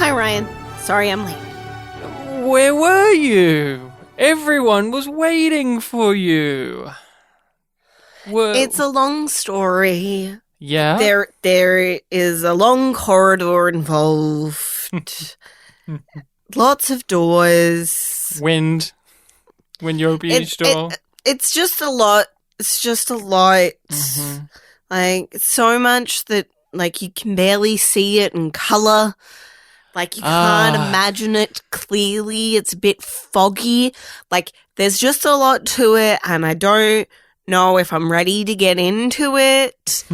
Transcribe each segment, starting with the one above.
Hi, Ryan. Sorry I'm late. Where were you? Everyone was waiting for you. It's a long story. Yeah? There is a long corridor involved. Lots of doors. Wind. When you're beach door. It's just a lot. It's just a lot. Mm-hmm. Like, so much that, like, you can barely see it in colour. Like, you can't imagine it clearly. It's a bit foggy. Like, there's just a lot to it, and I don't know if I'm ready to get into it.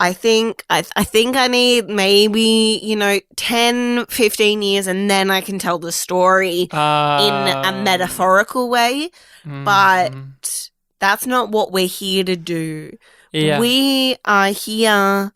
I think I need maybe, 10, 15 years, and then I can tell the story in a metaphorical way. But that's not what we're here to do. Yeah. We are here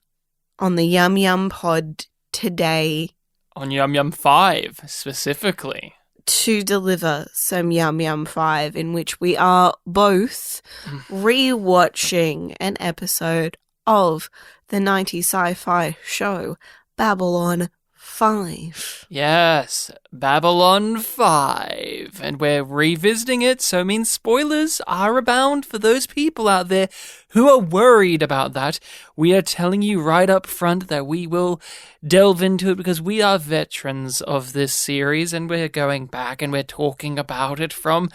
on the YumYumPod today. On Yum 5, specifically. To deliver some Yum 5, in which we are both rewatching an episode of the 90s sci-fi show Babylon 5. Yes, Babylon 5. And we're revisiting it, so it means spoilers are abound for those people out there who are worried about that. We are telling you right up front that we will delve into it because we are veterans of this series and we're going back and we're talking about it from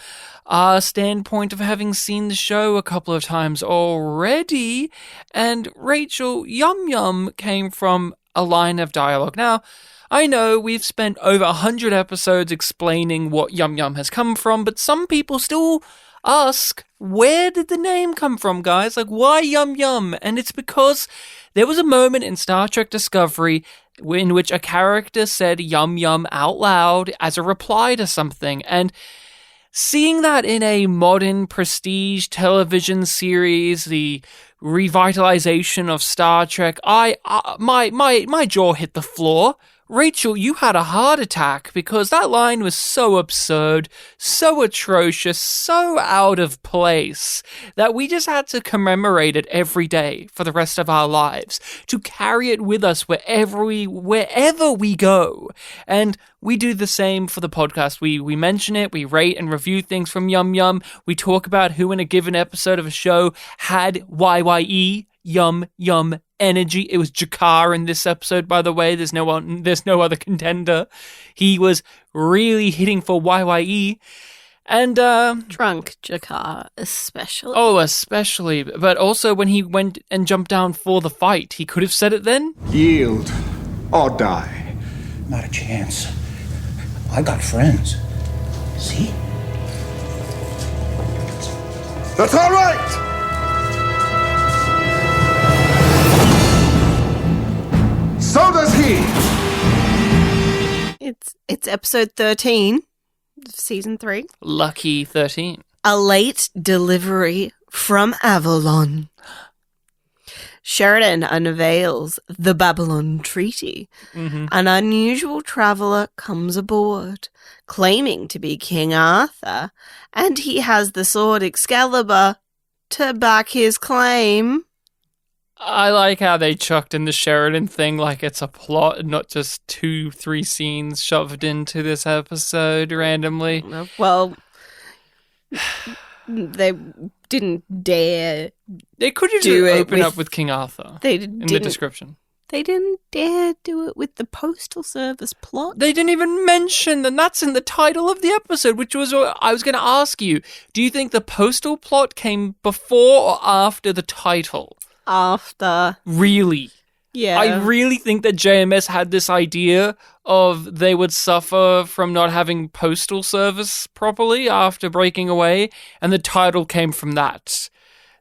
our standpoint of having seen the show a couple of times already. And Rachel, Yum Yum came from a line of dialogue. Now, I know we've spent over 100 episodes explaining what Yum Yum has come from, but some people still ask, where did the name come from, guys? Like, why Yum Yum? And it's because there was a moment in Star Trek Discovery in which a character said Yum Yum out loud as a reply to something, and seeing that in a modern prestige television series, the revitalization of Star Trek, my jaw hit the floor. Rachel, you had a heart attack because that line was so absurd, so atrocious, so out of place that we just had to commemorate it every day for the rest of our lives, to carry it with us wherever we go. And we do the same for the podcast. We mention it, we rate and review things from Yum Yum. We talk about who in a given episode of a show had YYE, Yum Yum energy. It was Jakar in this episode, by the way. There's no other contender. He was really hitting for YYE. And Drunk Jakar, especially. Oh, especially. But also when he went and jumped down for the fight, he could have said it then. Yield or die. Not a chance. I got friends. See? That's all right! So does he! It's episode 13 of season 3. Lucky 13. A late delivery from Avalon. Sheridan unveils the Babylon Treaty. An unusual traveller comes aboard, claiming to be King Arthur, and he has the sword Excalibur to back his claim. I like how they chucked in the Sheridan thing like it's a plot, not just 2-3 scenes shoved into this episode randomly. Well, they didn't dare. They could have do it opened up with King Arthur in the description. They didn't dare do it with the Postal Service plot. They didn't even mention, and that's in the title of the episode, which was what I was going to ask you. Do you think the postal plot came before or after the title? After. Really? Yeah. I really think that JMS had this idea of they would suffer from not having postal service properly after breaking away, and the title came from that.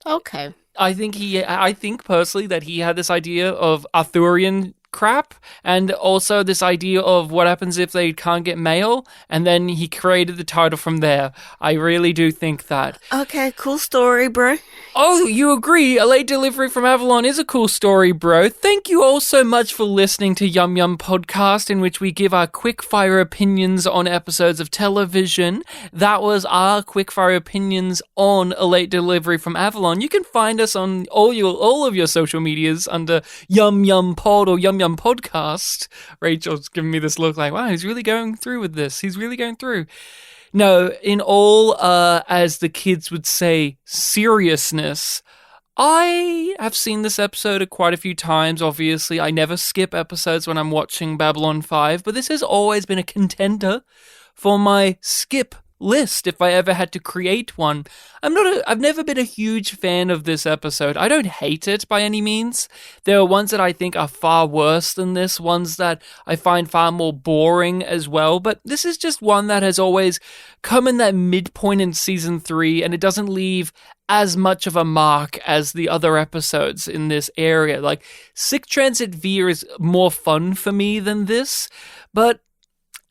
Okay. I think personally that he had this idea of Arthurian crap, and also this idea of what happens if they can't get mail, and then he created the title from there. I really do think that. Okay, cool story, bro. Oh, you agree? A late delivery from Avalon is a cool story, bro. Thank you all so much for listening to YumYumPodcast, in which we give our quick-fire opinions on episodes of television. That was our quick-fire opinions on A Late Delivery from Avalon. You can find us on all of your social medias under YumYumPod or YumYum YumYumPodcast. Rachel's giving me this look like, wow, he's really going through with this. He's really going through. No, in all, as the kids would say, seriousness, I have seen this episode quite a few times, obviously. I never skip episodes when I'm watching Babylon 5, but this has always been a contender for my skip list if I ever had to create one. I've never been a huge fan of this episode. I don't hate it by any means. There are ones that I think are far worse than this, ones that I find far more boring as well, but this is just one that has always come in that midpoint in season 3, and it doesn't leave as much of a mark as the other episodes in this area. Like, Sick Transit V is more fun for me than this, but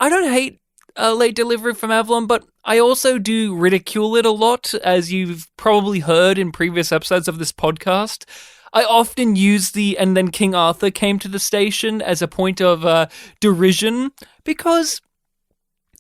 I don't hate Late Delivery from Avalon, but I also do ridicule it a lot, as you've probably heard in previous episodes of this podcast. I often use the "and then King Arthur came to the station" as a point of derision, because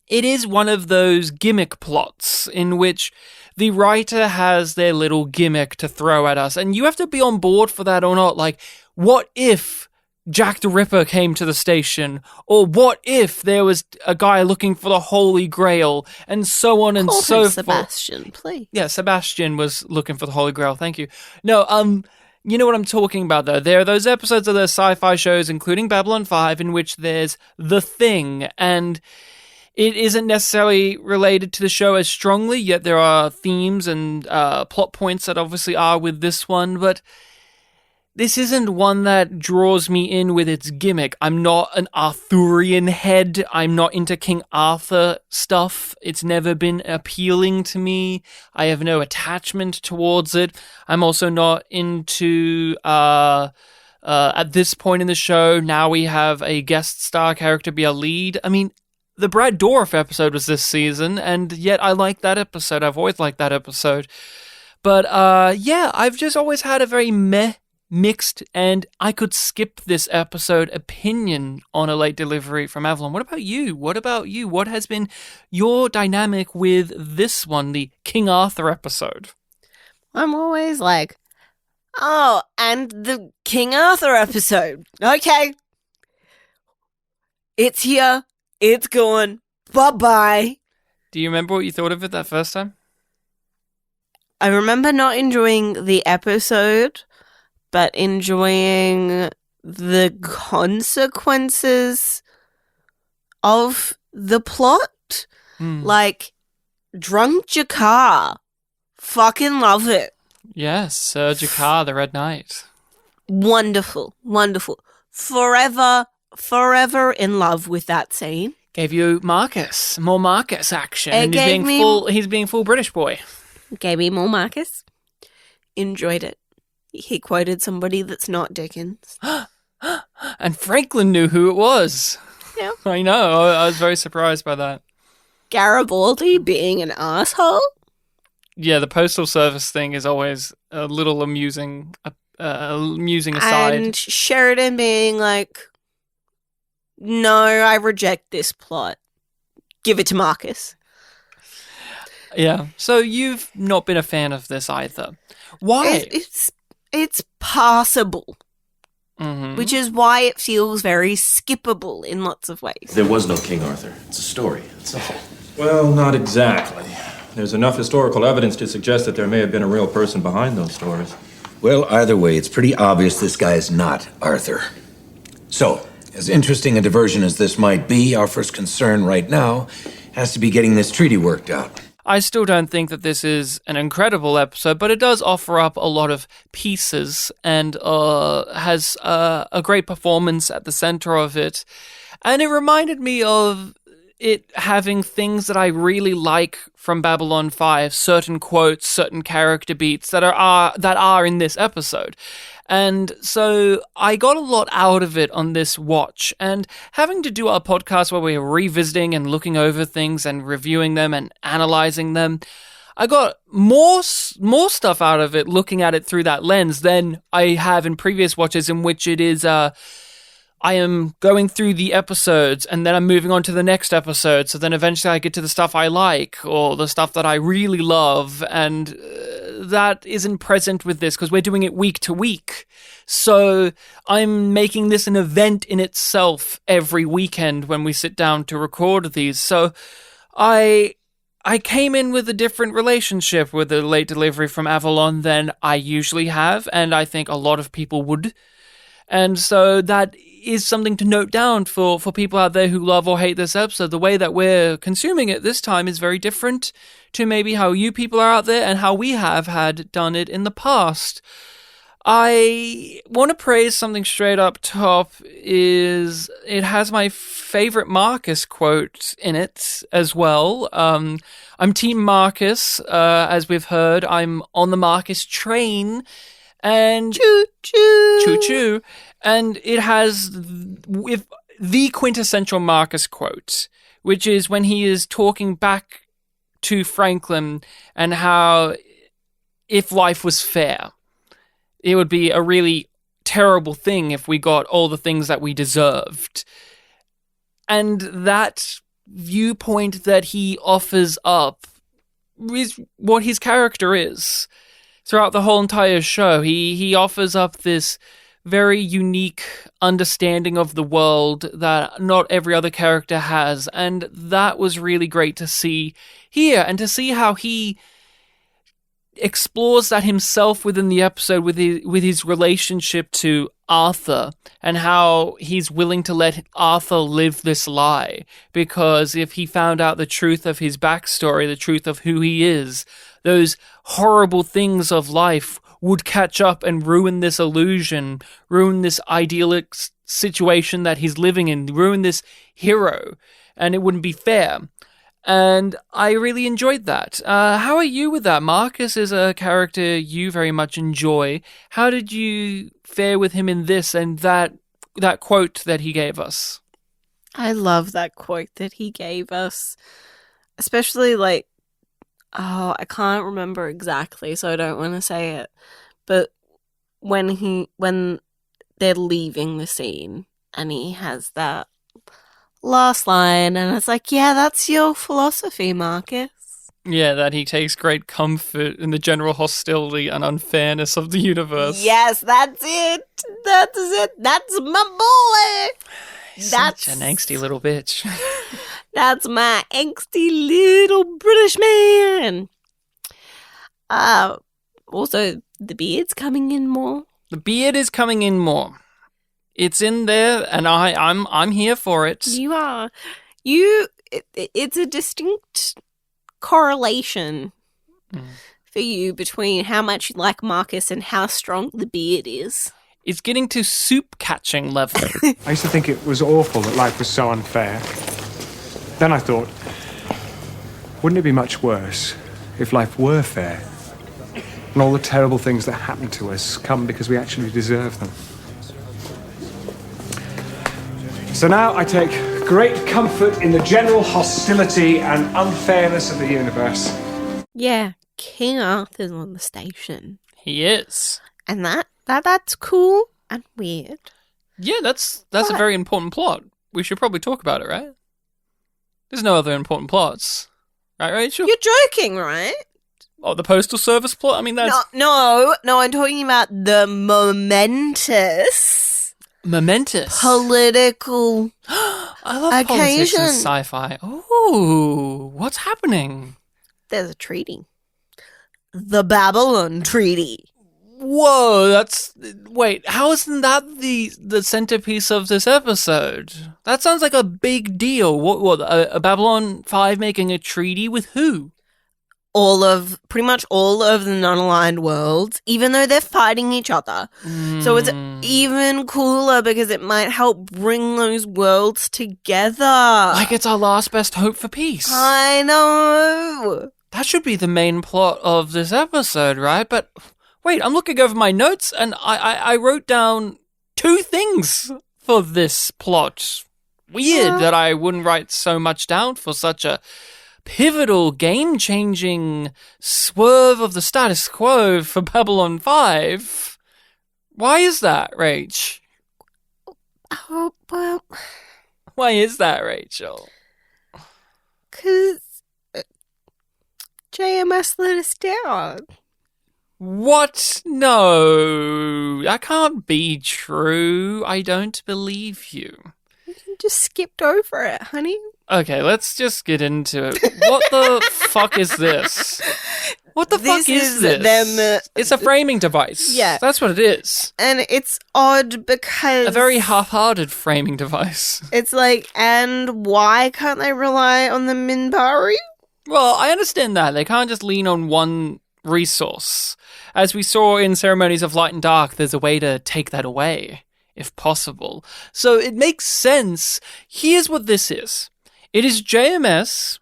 it is one of those gimmick plots in which the writer has their little gimmick to throw at us, and you have to be on board for that or not. Like, what if Jack the Ripper came to the station? Or what if there was a guy looking for the Holy Grail? And so on and so forth. Sebastian, please. Yeah, Sebastian was looking for the Holy Grail, thank you. No, you know what I'm talking about, though. There are those episodes of the sci-fi shows, including Babylon 5, in which there's the thing, and it isn't necessarily related to the show as strongly, yet there are themes and plot points that obviously are with this one, but this isn't one that draws me in with its gimmick. I'm not an Arthurian head. I'm not into King Arthur stuff. It's never been appealing to me. I have no attachment towards it. I'm also not into, at this point in the show, now we have a guest star character be a lead. I mean, the Brad Dourif episode was this season, and yet I like that episode. I've always liked that episode. But, yeah, I've just always had a very mixed, and I could skip this episode opinion on a Late Delivery from Avalon. What about you? What has been your dynamic with this one, the King Arthur episode? I'm always like, oh, and the King Arthur episode. Okay. It's here. It's gone. Bye-bye. Do you remember what you thought of it that first time? I remember not enjoying the episode, but enjoying the consequences of the plot. Like, Drunk Jakar. Fucking love it. Yes, Sir Jakar, the Red Knight. Wonderful. Wonderful. Forever in love with that scene. Gave you more Marcus action. It And he's being full British boy. Gave me more Marcus. Enjoyed it. He quoted somebody that's not Dickens. And Franklin knew who it was. Yeah. I know. I was very surprised by that. Garibaldi being an asshole. Yeah, the Postal Service thing is always a little amusing aside. And Sheridan being like, no, I reject this plot. Give it to Marcus. Yeah. So you've not been a fan of this either. Why? It's passable. Mm-hmm. Which is why it feels very skippable in lots of ways. There was no King Arthur. It's a story. That's all. Well, not exactly. There's enough historical evidence to suggest that there may have been a real person behind those stories. Well, either way, it's pretty obvious this guy is not Arthur. So, as interesting a diversion as this might be, our first concern right now has to be getting this treaty worked out. I still don't think that this is an incredible episode, but it does offer up a lot of pieces and has a great performance at the center of it. And it reminded me of it having things that I really like from Babylon 5, certain quotes, certain character beats that are in this episode. And so I got a lot out of it on this watch, and having to do our podcast where we're revisiting and looking over things and reviewing them and analyzing them, I got more stuff out of it looking at it through that lens than I have in previous watches, in which it is I am going through the episodes and then I'm moving on to the next episode, so then eventually I get to the stuff I like or the stuff that I really love, and that isn't present with this because we're doing it week to week. So I'm making this an event in itself every weekend when we sit down to record these. So I came in with a different relationship with the late delivery from Avalon than I usually have, and I think a lot of people would. And so that is something to note down for people out there who love or hate this episode. The way that we're consuming it this time is very different to maybe how you people are out there and how we have had done it in the past. I want to praise something straight up top. Is it has my favorite Marcus quote in it as well. I'm Team Marcus, as we've heard. I'm on the Marcus train, and choo-choo, choo-choo. And it has with the quintessential Marcus quote, which is when he is talking back to Franklin and how if life was fair, it would be a really terrible thing if we got all the things that we deserved. And that viewpoint that he offers up is what his character is. Throughout the whole entire show, he offers up this very unique understanding of the world that not every other character has, and that was really great to see here, and to see how he explores that himself within the episode with his relationship to Arthur, and how he's willing to let Arthur live this lie, because if he found out the truth of his backstory, the truth of who he is, those horrible things of life would catch up and ruin this illusion, ruin this idyllic situation that he's living in, ruin this hero, and it wouldn't be fair. And I really enjoyed that. How are you with that? Marcus is a character you very much enjoy. How did you fare with him in this and that quote that he gave us? I love that quote that he gave us. Especially I can't remember exactly, so I don't want to say it. But when they're leaving the scene and he has that last line, and it's like, yeah, that's your philosophy, Marcus. Yeah, that he takes great comfort in the general hostility and unfairness of the universe. Yes, that's it. That's it. That's my boy. That's such an angsty little bitch. That's my angsty little British man. Also, the beard's coming in more. The beard is coming in more. It's in there, and I'm here for it. You are. It's a distinct correlation for you between how much you like Marcus and how strong the beard is. It's getting to soup-catching level. I used to think it was awful that life was so unfair. Then I thought, wouldn't it be much worse if life were fair? And all the terrible things that happen to us come because we actually deserve them. So now I take great comfort in the general hostility and unfairness of the universe. Yeah, King Arthur's on the station. He is. And that's cool and weird. Yeah, that's a very important plot. We should probably talk about it, right? There's no other important plots. Right, Rachel? You're joking, right? Oh, the Postal Service plot? I mean, that's... No, I'm talking about the momentous political I love occasion. politics and sci-fi. Oh, what's happening? There's a treaty. The Babylon Treaty. Whoa, wait, how isn't that the centerpiece of this episode? That sounds like a big deal. What, a Babylon 5 making a treaty with who? Pretty much all of the non-aligned worlds, even though they're fighting each other. So it's even cooler because it might help bring those worlds together. Like it's our last best hope for peace. I know. That should be the main plot of this episode, right? But wait, I'm looking over my notes and I wrote down 2 things for this plot. Weird that I wouldn't write so much down for such a pivotal, game-changing swerve of the status quo for Babylon 5. Why is that, Rach? Oh, well... Why is that, Rachel? Because JMS let us down. What? No, that can't be true. I don't believe you. You just skipped over it, honey. Okay, let's just get into it. What the fuck is this? What the fuck is this? It's a framing device. Yeah. That's what it is. And it's odd because... A very half-hearted framing device. It's like, and why can't they rely on the Mbryo? Well, I understand that. They can't just lean on one resource. As we saw in Ceremonies of Light and Dark, there's a way to take that away, if possible. So it makes sense. Here's what this is. It is JMS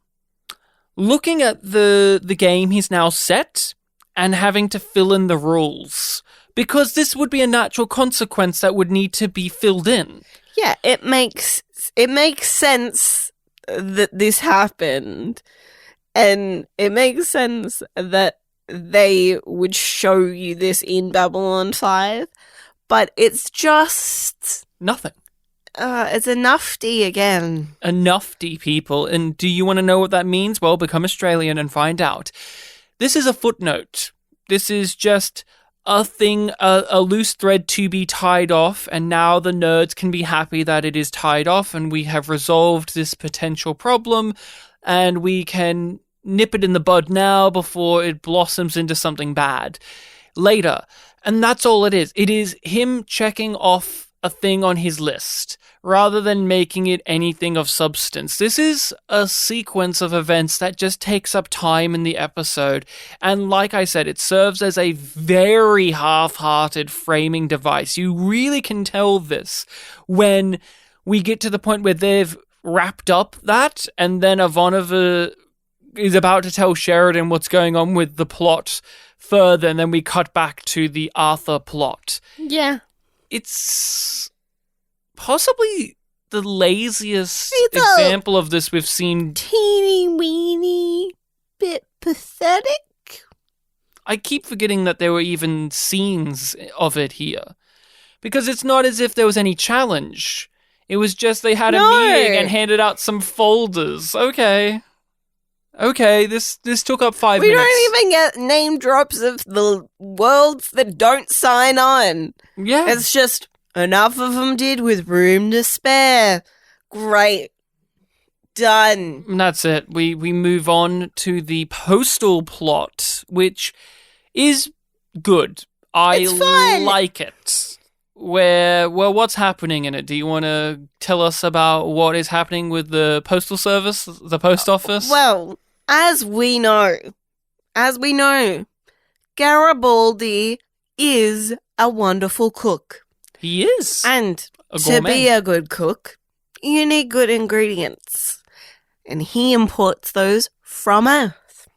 looking at the game he's now set and having to fill in the rules. Because this would be a natural consequence that would need to be filled in. Yeah, it makes sense that this happened. And it makes sense that they would show you this in Babylon 5. But it's just... nothing. It's a nufty again. A nufty, people. And do you want to know what that means? Well, become Australian and find out. This is a footnote. This is just a thing, a loose thread to be tied off, and now the nerds can be happy that it is tied off, and we have resolved this potential problem, and we can nip it in the bud now before it blossoms into something bad later. And that's all it is. It is him checking off a thing on his list, rather than making it anything of substance. This is a sequence of events that just takes up time in the episode, and like I said, it serves as a very half-hearted framing device. You really can tell this when we get to the point where they've wrapped up that, and then Ivanova is about to tell Sheridan what's going on with the plot further, and then we cut back to the Arthur plot. Yeah. It's possibly the laziest example of this we've seen. Teeny weeny bit pathetic. I keep forgetting that there were even scenes of it here. Because it's not as if there was any challenge. It was just they had a meeting and handed out some folders. Okay, this took up 5 minutes. We don't even get name drops of the worlds that don't sign on. Yeah. It's just enough of them did with room to spare. Great. Done. And that's it. We move on to the postal plot, which is good. It's fun. Like it. What's happening in it? Do you want to tell us about what is happening with the postal service, the post office? Well, as we know, Garibaldi is a wonderful cook. He is. And a to gourmet. be a good cook, you need good ingredients. And he imports those from Earth.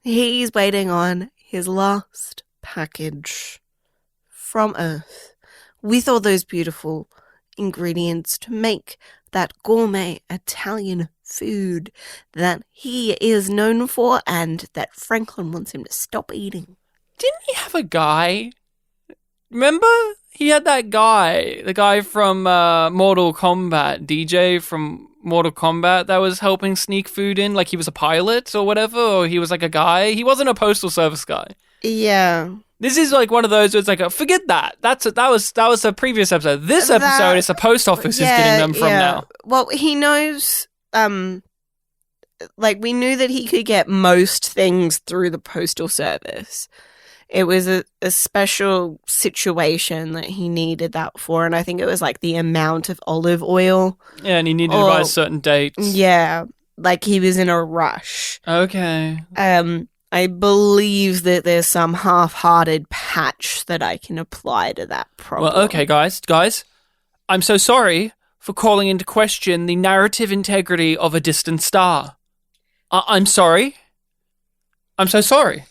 He's waiting on his last package from Earth with all those beautiful ingredients to make that gourmet Italian food that he is known for and that Franklin wants him to stop eating. Didn't he have a guy? Remember? He had that guy, the guy from Mortal Kombat, DJ from Mortal Kombat, that was helping sneak food in, like he was a pilot or whatever, or he was like a guy. He wasn't a postal service guy. Yeah. This is like one of those where it's like, forget that. That was a previous episode. This episode is the post office is getting them from now. Well, he knows, we knew that he could get most things through the postal service. It was a special situation that he needed that for, and I think it was like the amount of olive oil. Yeah, and he needed to buy certain dates. Yeah, like he was in a rush. Okay. I believe that there's some half-hearted patch that I can apply to that problem. Well, okay, guys, I'm so sorry for calling into question the narrative integrity of A Distant Star. I'm sorry. I'm so sorry.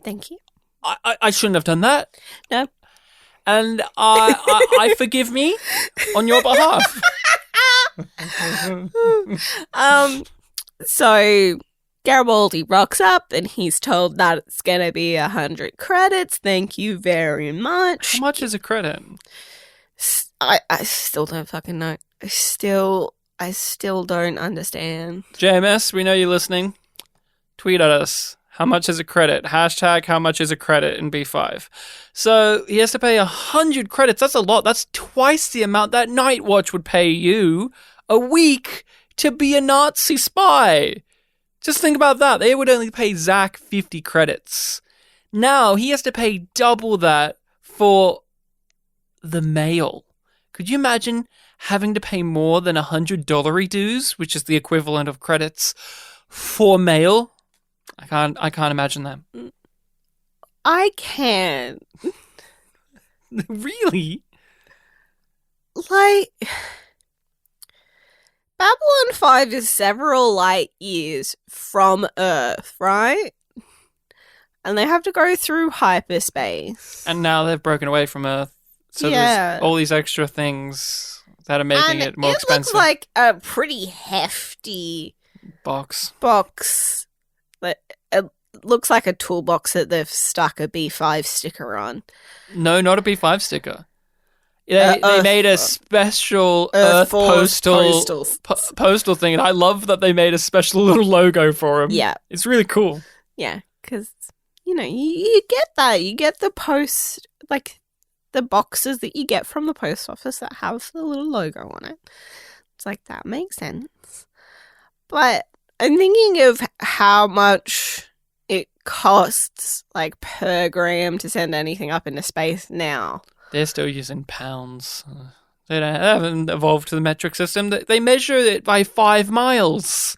Thank you. I shouldn't have done that. No. And I forgive me on your behalf. So Garibaldi rocks up and he's told that it's going to be 100 credits. Thank you very much. How much is a credit? I still don't fucking know. I still don't understand. JMS, we know you're listening. Tweet at us. How much is a credit? Hashtag how much is a credit in B5. So he has to pay 100 credits. That's a lot. That's twice the amount that Night Watch would pay you a week to be a Nazi spy. Just think about that. They would only pay Zach 50 credits. Now he has to pay double that for the mail. Could you imagine having to pay more than $100 dues, which is the equivalent of credits, for mail? I can't imagine that. I can. Really? Like, Babylon 5 is several light years from Earth, right? And they have to go through hyperspace. And now they've broken away from Earth. So there's all these extra things that are making it more expensive. It looks like a pretty hefty box. But it looks like a toolbox that they've stuck a B5 sticker on. No, not a B5 sticker. They made a special Earth postal thing, and I love that they made a special little logo for him. Yeah. It's really cool. Yeah, because, you get that. You get the post, like, the boxes that you get from the post office that have the little logo on it. It's like, that makes sense. But I'm thinking of how much it costs, like, per gram to send anything up into space now. They're still using pounds. They haven't evolved to the metric system. They measure it by 5 miles.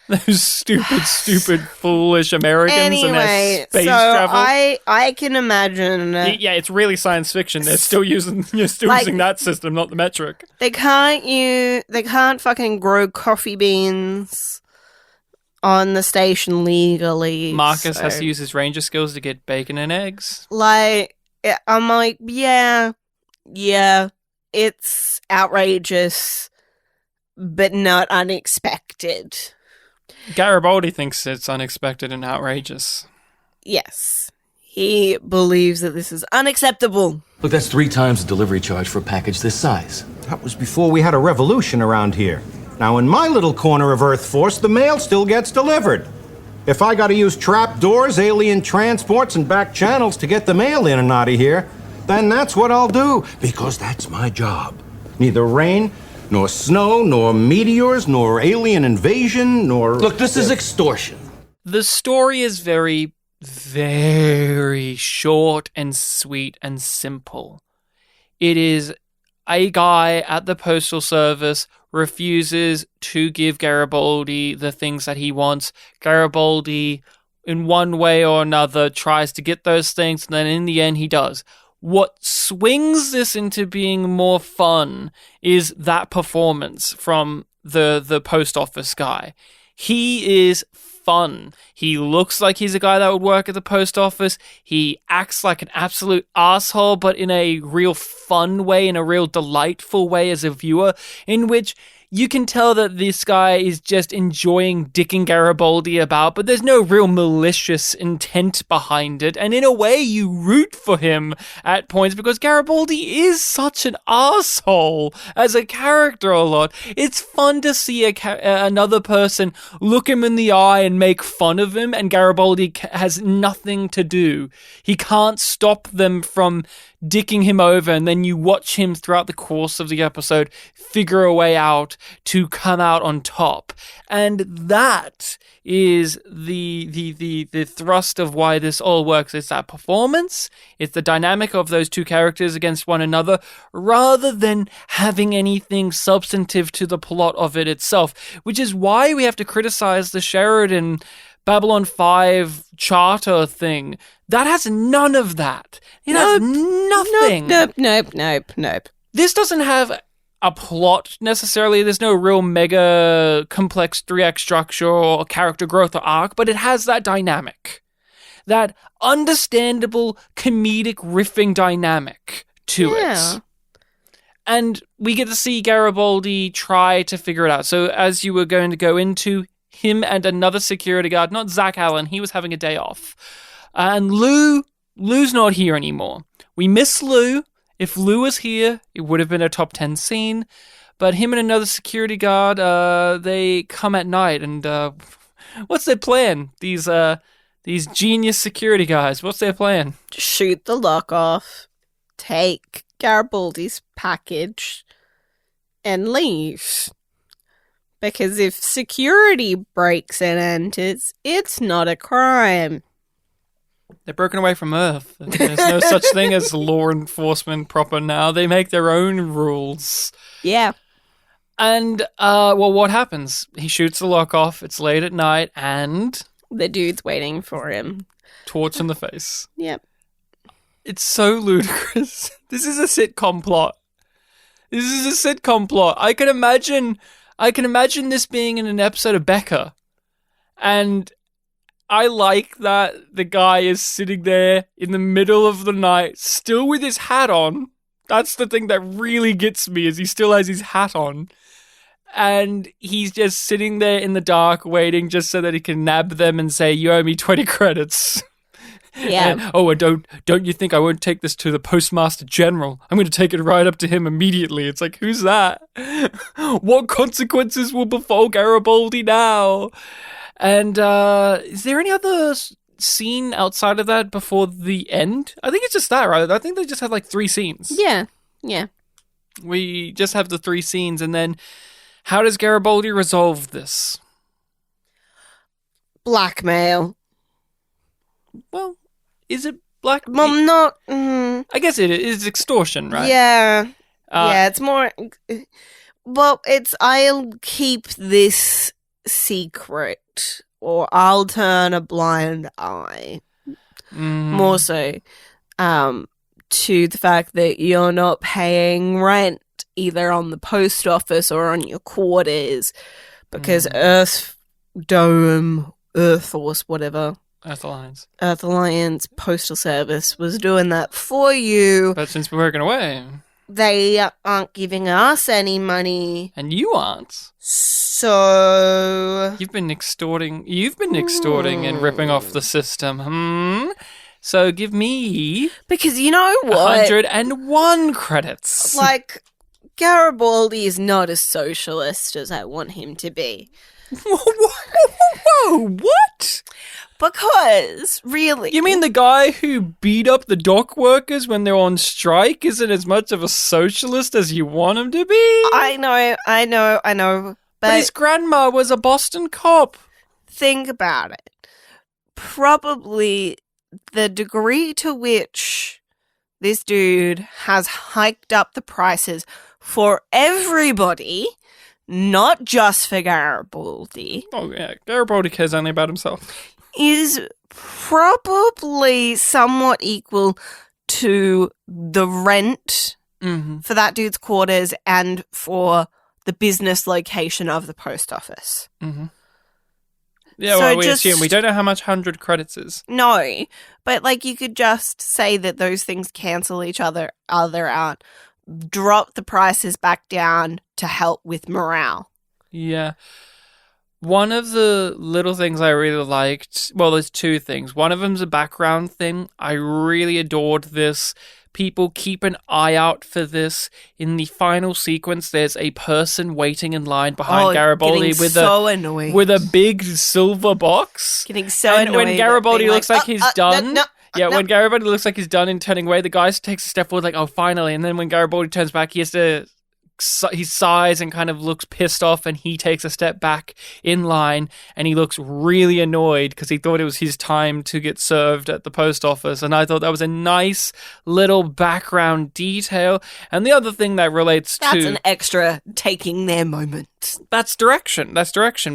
Those stupid, foolish Americans and their space travel. I can imagine. Yeah, it's really science fiction. They're still using using that system, not the metric. They can't fucking grow coffee beans on the station legally. Marcus has to use his ranger skills to get bacon and eggs. Like, I'm like, yeah, it's outrageous, but not unexpected. Garibaldi thinks it's unexpected and outrageous. Yes. He believes that this is unacceptable. Look, that's 3 times the delivery charge for a package this size. That was before we had a revolution around here. Now, in my little corner of Earth Force, the mail still gets delivered. If I gotta use trap doors, alien transports, and back channels to get the mail in and out of here, then that's what I'll do, because that's my job. Neither rain, nor snow, nor meteors, nor alien invasion, nor... Look, this is extortion. The story is very, very short and sweet and simple. It is a guy at the Postal Service refuses to give Garibaldi the things that he wants. Garibaldi, in one way or another, tries to get those things, and then in the end he does. What swings this into being more fun is that performance from the post office guy. He is fun. He looks like he's a guy that would work at the post office. He acts like an absolute asshole, but in a real fun way, in a real delightful way as a viewer, in which you can tell that this guy is just enjoying dicking Garibaldi about, but there's no real malicious intent behind it. And in a way, you root for him at points because Garibaldi is such an asshole as a character a lot. It's fun to see another person look him in the eye and make fun of him, and Garibaldi has nothing to do. He can't stop them from dicking him over, and then you watch him throughout the course of the episode figure a way out to come out on top. And that is the thrust of why this all works. It's that performance, it's the dynamic of those two characters against one another, rather than having anything substantive to the plot of it itself, which is why we have to criticize the Sheridan Babylon 5 charter thing. That has none of that. It has nothing. Nope. This doesn't have a plot necessarily. There's no real mega complex 3-act structure or character growth or arc, but it has that dynamic. That understandable comedic riffing dynamic to it. And we get to see Garibaldi try to figure it out. So as you were going to go into, him and another security guard, not Zach Allen, he was having a day off. And Lou's not here anymore. We miss Lou. If Lou was here, it would have been a top 10 scene. But him and another security guard, they come at night. And what's their plan? These These genius security guys, what's their plan? Shoot the lock off, take Garibaldi's package, and leave. Because if security breaks and enters, it's not a crime. They're broken away from Earth. There's no such thing as law enforcement proper now. They make their own rules. Yeah. And, well, what happens? He shoots the lock off. It's late at night, and The dude's waiting for him. torch in the face. Yep. It's so ludicrous. This is a sitcom plot. I can imagine this being in an episode of Becca. And I like that the guy is sitting there in the middle of the night, still with his hat on. That's the thing that really gets me, is he still has his hat on. And he's just sitting there in the dark waiting just so that he can nab them and say, you owe me 20 credits. Yeah. And, don't you think I won't take this to the Postmaster General? I'm going to take it right up to him immediately. It's like, who's that? What consequences will befall Garibaldi now? And is there any other scene outside of that before the end? I think it's just that, right? I think they just had like 3 scenes. Yeah. We just have the 3 scenes, and then how does Garibaldi resolve this? Blackmail. Well, is it black? Mom, not. I guess it is extortion, right? Yeah. It's more. Well, it's I'll keep this secret, or I'll turn a blind eye. More so, to the fact that you're not paying rent either on the post office or on your quarters, because Earth Force, whatever. Earth Alliance Postal Service was doing that for you. But since we're working away, they aren't giving us any money. And you aren't. So You've been extorting and ripping off the system. So give me, because you know what? 101 credits. Like, Garibaldi is not as socialist as I want him to be. Whoa, what? Because, really... You mean the guy who beat up the dock workers when they're on strike isn't as much of a socialist as you want him to be? I know. But his grandma was a Boston cop. Think about it. Probably the degree to which this dude has hiked up the prices for everybody, not just for Garibaldi. Oh, yeah. Garibaldi cares only about himself. Is probably somewhat equal to the rent for that dude's quarters and for the business location of the post office. Yeah, well, we assume. We don't know how much 100 credits is. No, but like you could just say that those things cancel each other out, drop the prices back down to help with morale. Yeah. One of the little things I really liked, well, there's 2 things. One of them's a background thing. I really adored this. People keep an eye out for this. In the final sequence, there's a person waiting in line behind Garibaldi with a big silver box. Getting so and annoyed. When Garibaldi looks like he's done... No. When Garibaldi looks like he's done in turning away, the guy takes a step forward like, oh, finally. And then when Garibaldi turns back, he sighs and kind of looks pissed off, and he takes a step back in line, and he looks really annoyed because he thought it was his time to get served at the post office. And I thought that was a nice little background detail. And the other thing that relates to... That's an extra taking their moment. That's direction,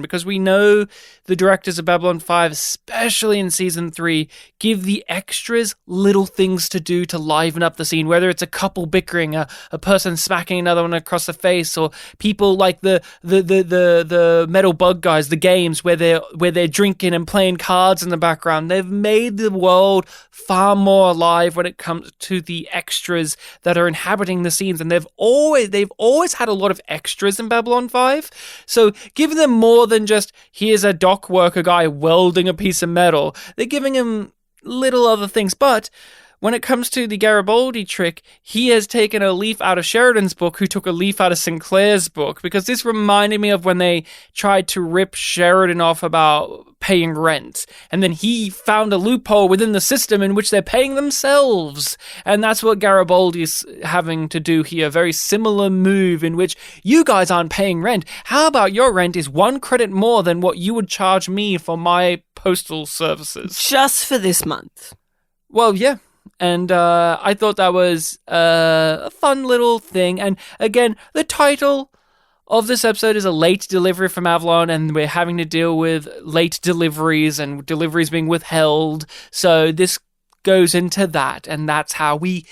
because we know the directors of Babylon 5, especially in Season 3, give the extras little things to do to liven up the scene, whether it's a couple bickering, a person smacking another one across the face, or people like the metal bug guys, the games where they're drinking and playing cards in the background. They've made the world far more alive when it comes to the extras that are inhabiting the scenes, and they've always had a lot of extras in Babylon 5. So giving them more than just, here's a dock worker guy welding a piece of metal. They're giving him little other things. But when it comes to the Garibaldi trick, he has taken a leaf out of Sheridan's book, who took a leaf out of Sinclair's book, because this reminded me of when they tried to rip Sheridan off about paying rent, and then he found a loophole within the system in which they're paying themselves, and that's what Garibaldi's having to do here. A very similar move in which you guys aren't paying rent. How about your rent is 1 credit more than what you would charge me for my postal services? Just for this month. Well, yeah. And I thought that was a fun little thing. And again, the title of this episode is a late delivery from Avalon, and we're having to deal with late deliveries and deliveries being withheld. So this goes into that, and that's how we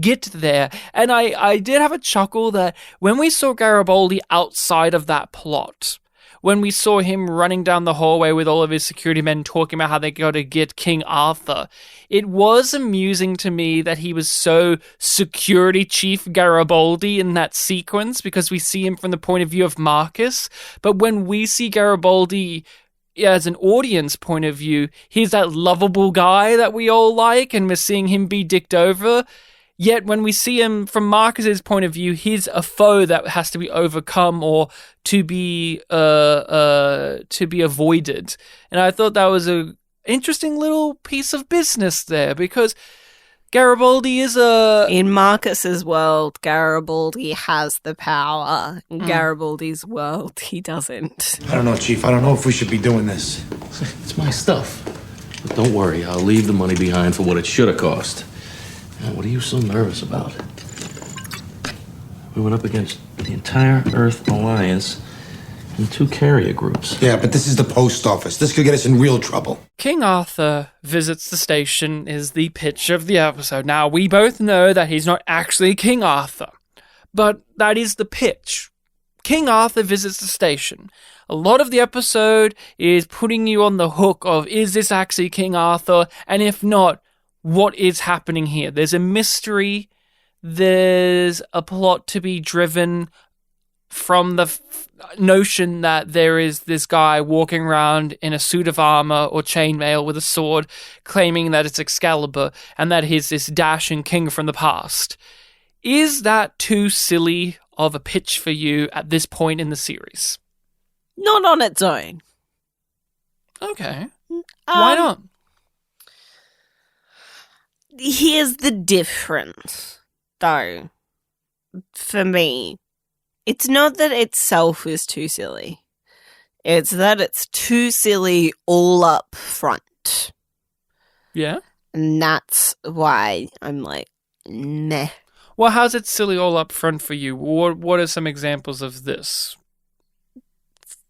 get there. And I did have a chuckle that when we saw Garibaldi outside of that plot, when we saw him running down the hallway with all of his security men talking about how they got to get King Arthur, it was amusing to me that he was so security chief Garibaldi in that sequence, because we see him from the point of view of Marcus. But when we see Garibaldi as an audience point of view, he's that lovable guy that we all like, and we're seeing him be dicked over. Yet when we see him from Marcus's point of view, he's a foe that has to be overcome or to be avoided. And I thought that was a interesting little piece of business there, because Garibaldi is in Marcus's world, Garibaldi has the power. In Garibaldi's world, he doesn't. I don't know, Chief. I don't know if we should be doing this. It's my stuff. But don't worry, I'll leave the money behind for what it should have cost. Now, what are you so nervous about? We went up against the entire Earth Alliance and 2 carrier groups. Yeah, but this is the post office. This could get us in real trouble. King Arthur visits the station is the pitch of the episode. Now, we both know that he's not actually King Arthur, but that is the pitch. King Arthur visits the station. A lot of the episode is putting you on the hook of, is this actually King Arthur? And if not, what is happening here? There's a mystery. There's a plot to be driven from the notion that there is this guy walking around in a suit of armor or chainmail with a sword, claiming that it's Excalibur and that he's this dashing king from the past. Is that too silly of a pitch for you at this point in the series? Not on its own. Okay. Why not? Here's the difference, though, for me. It's not that itself is too silly. It's that it's too silly all up front. Yeah? And that's why I'm like, meh. Well, how's it silly all up front for you? What are some examples of this?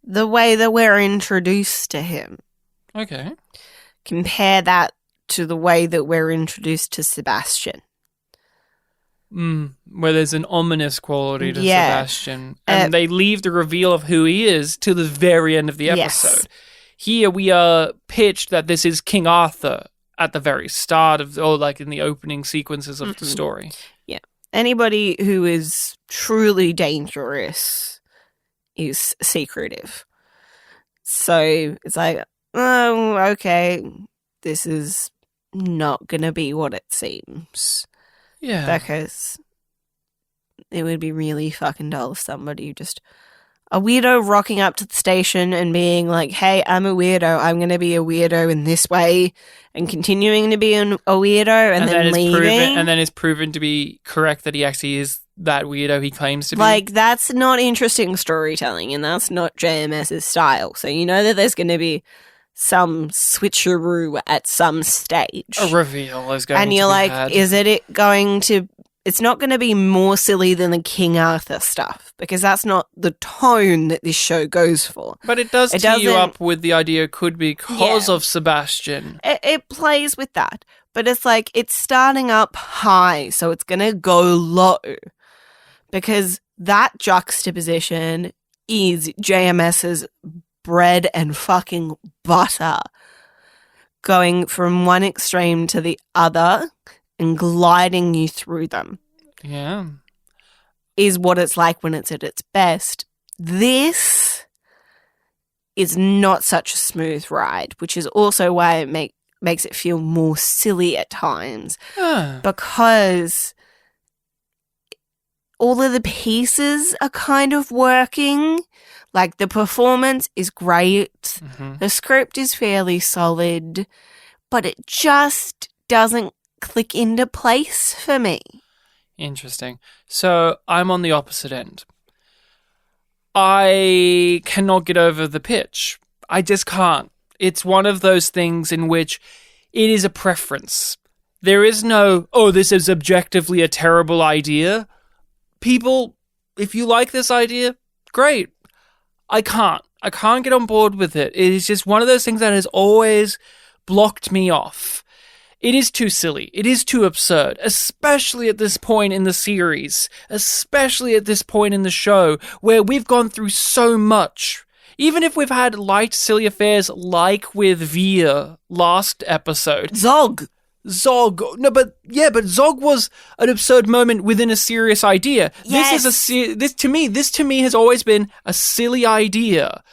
The way that we're introduced to him. Okay. Compare that to the way that we're introduced to Sebastian. Where there's an ominous quality to Sebastian. And they leave the reveal of who he is to the very end of the episode. Yes. Here we are pitched that this is King Arthur at the very start of, or like in the opening sequences of the story. Yeah. Anybody who is truly dangerous is secretive. So it's like, oh, okay, this is not going to be what it seems. Yeah. Because it would be really fucking dull if somebody just... A weirdo rocking up to the station and being like, hey, I'm a weirdo. I'm going to be a weirdo in this way, and continuing to be a weirdo and then leaving. And then it's proven to be correct that he actually is that weirdo he claims to be. Like, that's not interesting storytelling, and that's not JMS's style. So you know that there's going to be some switcheroo at some stage. A reveal is going to be And you're like, had. is it going to... It's not going to be more silly than the King Arthur stuff, because that's not the tone that this show goes for. But it does tee you up with the idea it could be because of Sebastian. It plays with that. But it's like, it's starting up high, so it's going to go low. Because that juxtaposition is JMS's bread and fucking butter. Going from one extreme to the other and gliding you through them. Yeah. Is what it's like when it's at its best. This is not such a smooth ride, which is also why makes it feel more silly at times because all of the pieces are kind of working. Like, the performance is great. The script is fairly solid, but it just doesn't click into place for me. Interesting. So I'm on the opposite end. I cannot get over the pitch. I just can't. It's one of those things in which it is a preference. There is no, oh, this is objectively a terrible idea. People, if you like this idea, great. I can't get on board with it. It is just one of those things that has always blocked me off. It is too silly. It is too absurd, especially at this point in the series, especially at this point in the show where we've gone through so much. Even if we've had light, silly affairs like with Veer last episode. Zog. No, but Zog was an absurd moment within a serious idea. Yes. This to me has always been a silly idea.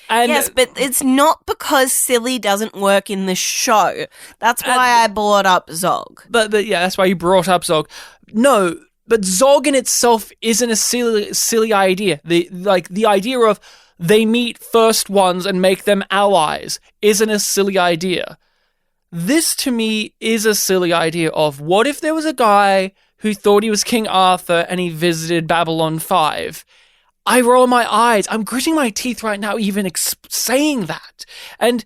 And yes, but it's not because silly doesn't work in the show. That's why I brought up Zog. But yeah, that's why you brought up Zog. No, but Zog in itself isn't a silly idea. The idea of they meet first ones and make them allies isn't a silly idea. This, to me, is a silly idea of what if there was a guy who thought he was King Arthur and he visited Babylon 5? I roll my eyes. I'm gritting my teeth right now even saying that. And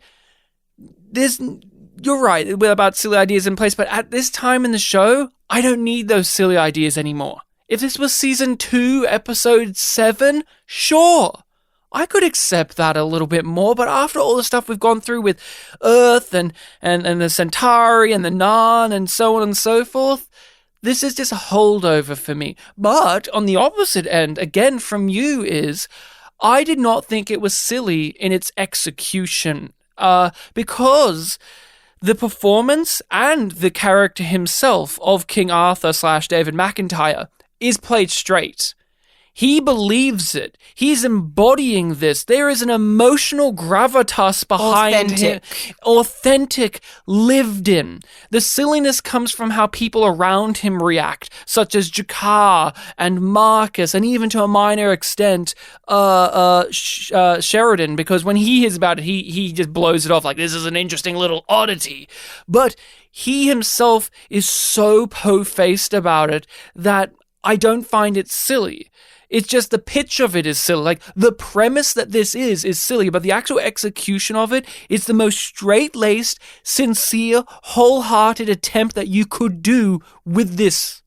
you're right about silly ideas in place, but at this time in the show, I don't need those silly ideas anymore. If this was season 2, episode 7, sure. I could accept that a little bit more, but after all the stuff we've gone through with Earth and the Centauri and the Narn and so on and so forth, this is just a holdover for me. But on the opposite end, again from you, is I did not think it was silly in its execution because the performance and the character himself of King Arthur / David McIntyre is played straight. He believes it. He's embodying this. There is an emotional gravitas behind him. Authentic, lived in. The silliness comes from how people around him react, such as Jakar and Marcus, and even to a minor extent, Sheridan, because when he hears about it, he just blows it off like, this is an interesting little oddity. But he himself is so po-faced about it that I don't find it silly. It's just the pitch of it is silly. Like, the premise that this is silly, but the actual execution of it is the most straight-laced, sincere, wholehearted attempt that you could do with this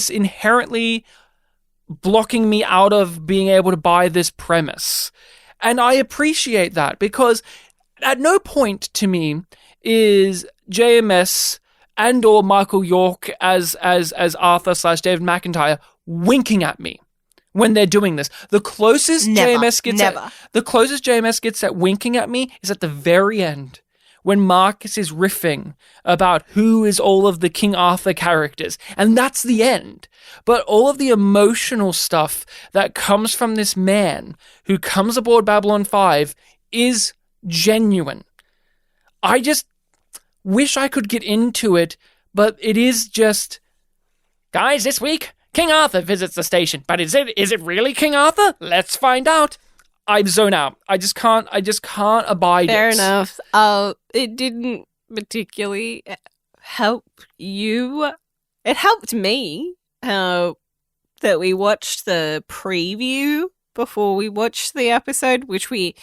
inherently blocking me out of being able to buy this premise. And I appreciate that, because at no point to me is JMS and or Michael York as Arthur / David McIntyre winking at me when they're doing this. The closest JMS gets at winking at me is at the very end, when Marcus is riffing about who is all of the King Arthur characters, and that's the end. But all of the emotional stuff that comes from this man who comes aboard Babylon 5 is genuine. I just wish I could get into it, but it is just, guys, this week King Arthur visits the station, but is it really King Arthur? Let's find out. I zone out. I just can't abide it. Fair enough. It didn't particularly help you. It helped me that we watched the preview before we watched the episode, which we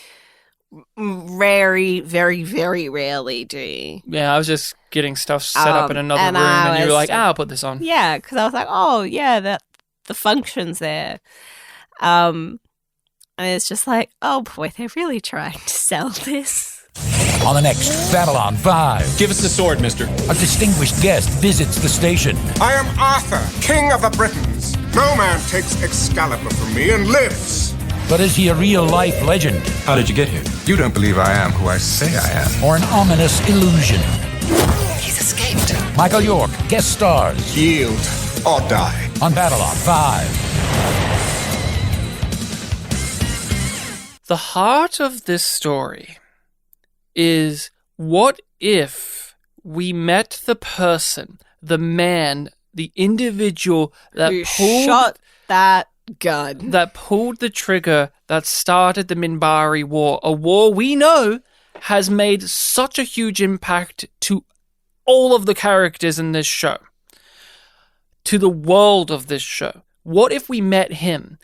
very, very, very rarely do. Yeah, I was just getting stuff set up in another room, and you were like, I'll put this on. Yeah, because I was like, oh, yeah, the function's there. And it's just like, oh boy, they're really trying to sell this. On the next Babylon 5. Give us the sword, mister. A distinguished guest visits the station. I am Arthur, King of the Britons. No man takes Excalibur from me and lives. But is he a real-life legend? How did you get here? You don't believe I am who I say I am. Or an ominous illusion? He's escaped. Michael York, guest stars. Yield or die. On Babylon 5. The heart of this story is What if we met the person, the man, the individual that shot that gun, that pulled the trigger that started the Minbari War, a war we know has made such a huge impact to all of the characters in this show, to the world of this show. What if we met him?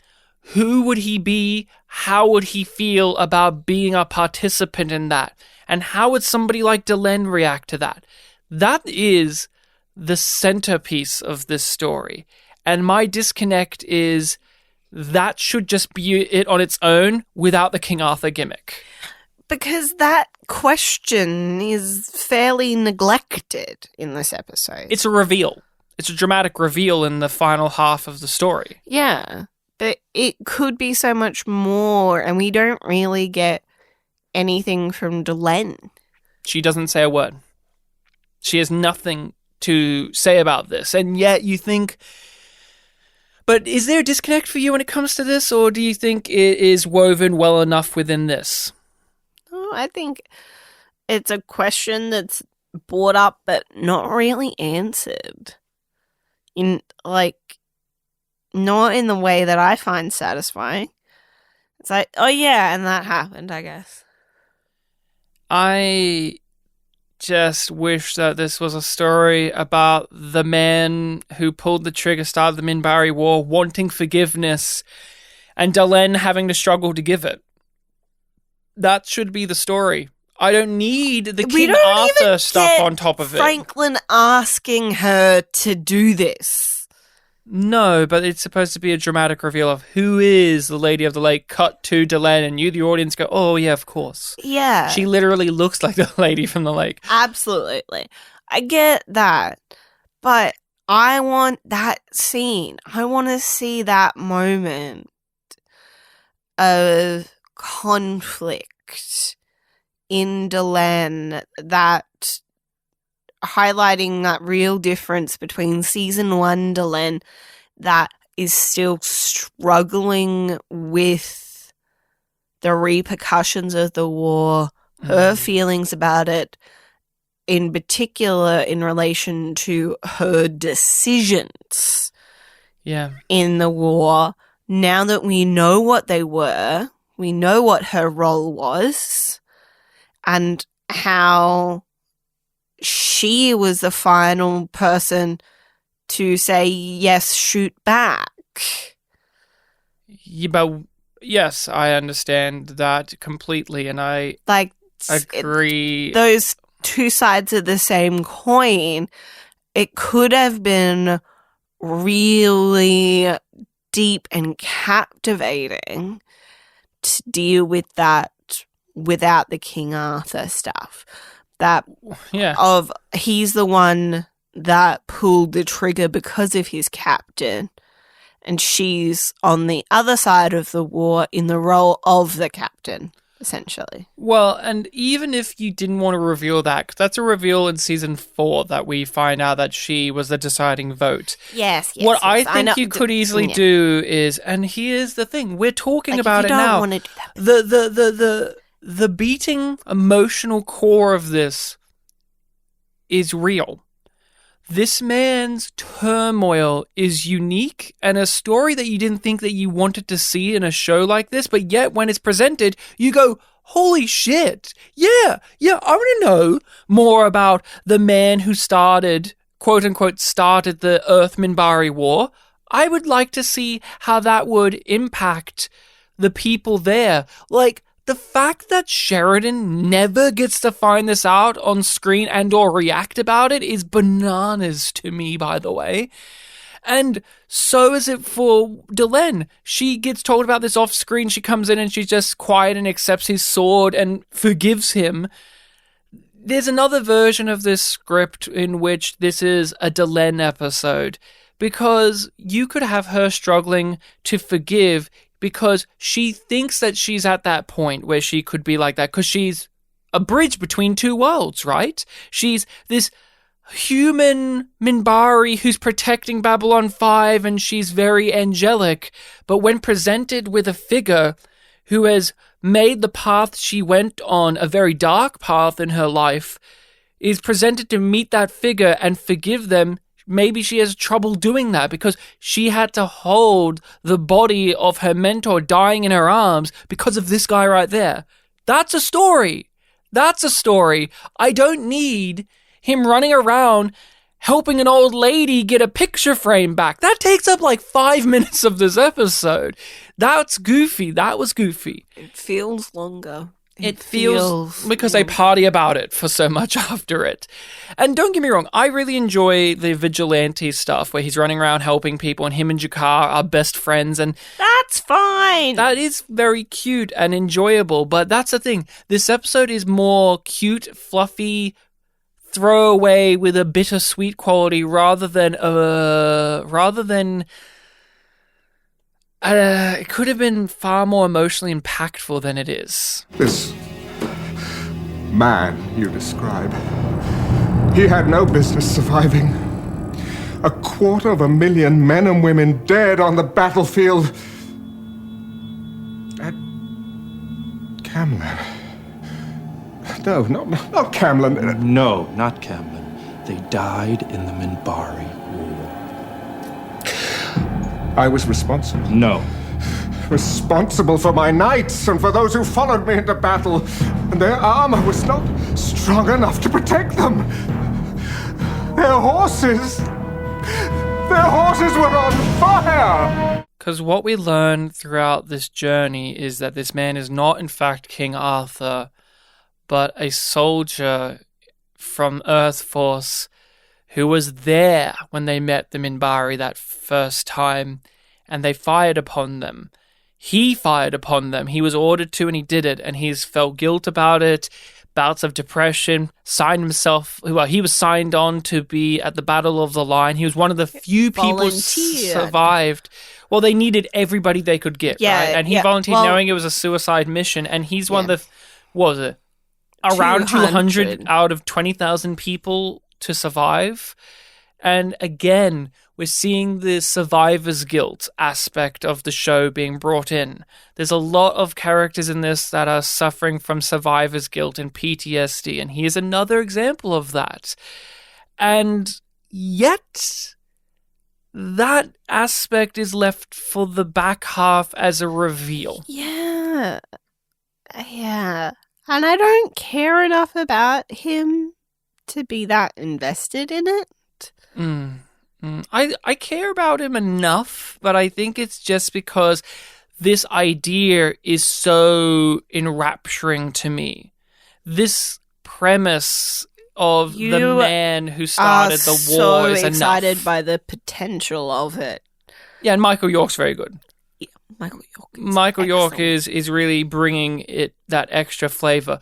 Who would he be? How would he feel about being a participant in that? And how would somebody like Delenn react to that? That is the centerpiece of this story. And my disconnect is that should just be it on its own without the King Arthur gimmick. Because that question is fairly neglected in this episode. It's a reveal. It's a dramatic reveal in the final half of the story. Yeah, but it could be so much more, and we don't really get anything from Delenn. She doesn't say a word. She has nothing to say about this, and yet you think... But is there a disconnect for you when it comes to this, or do you think it is woven well enough within this? Oh, I think it's a question that's brought up but not really answered. Not in the way that I find satisfying. It's like, oh yeah, and that happened, I guess. I just wish that this was a story about the man who pulled the trigger, started the Minbari War, wanting forgiveness, and Delenn having to struggle to give it. That should be the story. I don't need the King Arthur stuff on top of it. Franklin asking her to do this. No, but it's supposed to be a dramatic reveal of who is the Lady of the Lake, cut to Delenn, and you, the audience, go, oh, yeah, of course. Yeah. She literally looks like the Lady from the Lake. Absolutely. I get that. But I want that scene. I want to see that moment of conflict in Delenn, that highlighting that real difference between season 1 Delenn that is still struggling with the repercussions of the war, her feelings about it, in particular in relation to her decisions in the war. Now that we know what they were, we know what her role was, and how she was the final person to say, yes, shoot back. Yeah, but yes, I understand that completely, and I agree. Those two sides of the same coin, it could have been really deep and captivating to deal with that without the King Arthur stuff. He's the one that pulled the trigger because of his captain, and she's on the other side of the war in the role of the captain, essentially. Well, and even if you didn't want to reveal that, 'cause that's a reveal in season 4 that we find out that she was the deciding vote. Yes. What I think you could easily do is, and here's the thing, we're talking about it now. Want to do that. The beating emotional core of this is real. This man's turmoil is unique and a story that you didn't think that you wanted to see in a show like this, but yet when it's presented, you go, holy shit, yeah, I want to know more about the man who started, quote-unquote, started the Earth Minbari War. I would like to see how that would impact the people there. Like, the fact that Sheridan never gets to find this out on screen and or react about it is bananas to me, by the way. And so is it for Delenn. She gets told about this off screen. She comes in and she's just quiet and accepts his sword and forgives him. There's another version of this script in which this is a Delenn episode, because you could have her struggling to forgive because she thinks that she's at that point where she could be like that, because she's a bridge between two worlds, right? She's this human Minbari who's protecting Babylon 5, and she's very angelic, but when presented with a figure who has made the path she went on, a very dark path in her life, is presented to meet that figure and forgive them. Maybe she has trouble doing that because she had to hold the body of her mentor dying in her arms because of this guy right there. That's a story. That's a story. I don't need him running around helping an old lady get a picture frame back. That takes up like 5 minutes of this episode. That's goofy. That was goofy. It feels longer. It feels because they party about it for so much after it. And don't get me wrong, I really enjoy the vigilante stuff where he's running around helping people and him and Jakar are best friends, and that's fine. That is very cute and enjoyable, but that's the thing. This episode is more cute, fluffy, throwaway with a bittersweet quality rather than it could have been far more emotionally impactful than it is. This man you describe, he had no business surviving. 250,000 men and women dead on the battlefield at Camlin. No, not Camlin. No, not Camlin. They died in the Mbryo War. I was responsible. No. Responsible for my knights and for those who followed me into battle. And their armor was not strong enough to protect them. Their horses were on fire! Because what we learn throughout this journey is that this man is not, in fact, King Arthur, but a soldier from Earth Force who was there when they met the Mbryo that first time, and they fired upon them. He fired upon them. He was ordered to, and he did it, and he's felt guilt about it, bouts of depression, he was signed on to be at the Battle of the Line. He was one of the few people who survived. Well, they needed everybody they could get, right? And he volunteered knowing it was a suicide mission, and he's one of the, what was it, around 200 out of 20,000 people to survive. And again, we're seeing the survivor's guilt aspect of the show being brought in. There's a lot of characters in this that are suffering from survivor's guilt and PTSD, and here's another example of that. And yet, that aspect is left for the back half as a reveal. Yeah. And I don't care enough about him to be that invested in it. I care about him enough, but I think it's just because this idea is so enrapturing to me. This premise of the man who started the war is enough. So excited by the potential of it. Yeah, and Michael York's very good. Yeah, Michael York is really bringing it that extra flavor.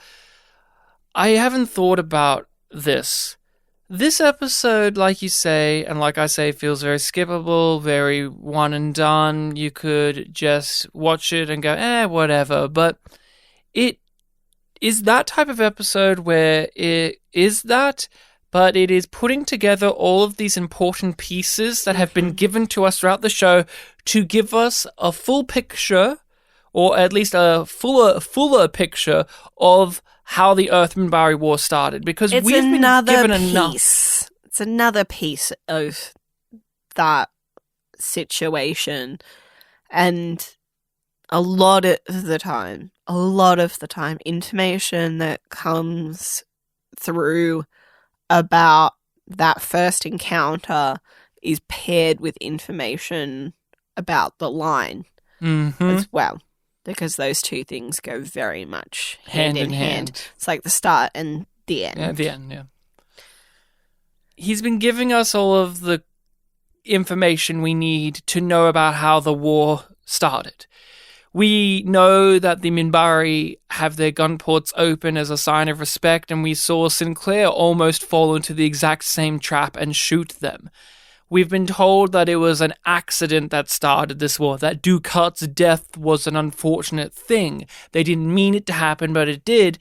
I haven't thought about this. This episode, like you say, and like I say, feels very skippable, very one and done. You could just watch it and go, whatever. But it is that type of episode where it is that, but it is putting together all of these important pieces that have been given to us throughout the show to give us a full picture, or at least a fuller picture of how the Earth Mbryo War started, because we've been given enough. It's another piece of that situation, and a lot of the time, information that comes through about that first encounter is paired with information about the line as well. Because those two things go very much hand in hand. It's like the start and the end. Yeah, the end, yeah. He's been giving us all of the information we need to know about how the war started. We know that the Mbryo have their gun ports open as a sign of respect, and we saw Sinclair almost fall into the exact same trap and shoot them. We've been told that it was an accident that started this war, that Ducat's death was an unfortunate thing. They didn't mean it to happen, but it did.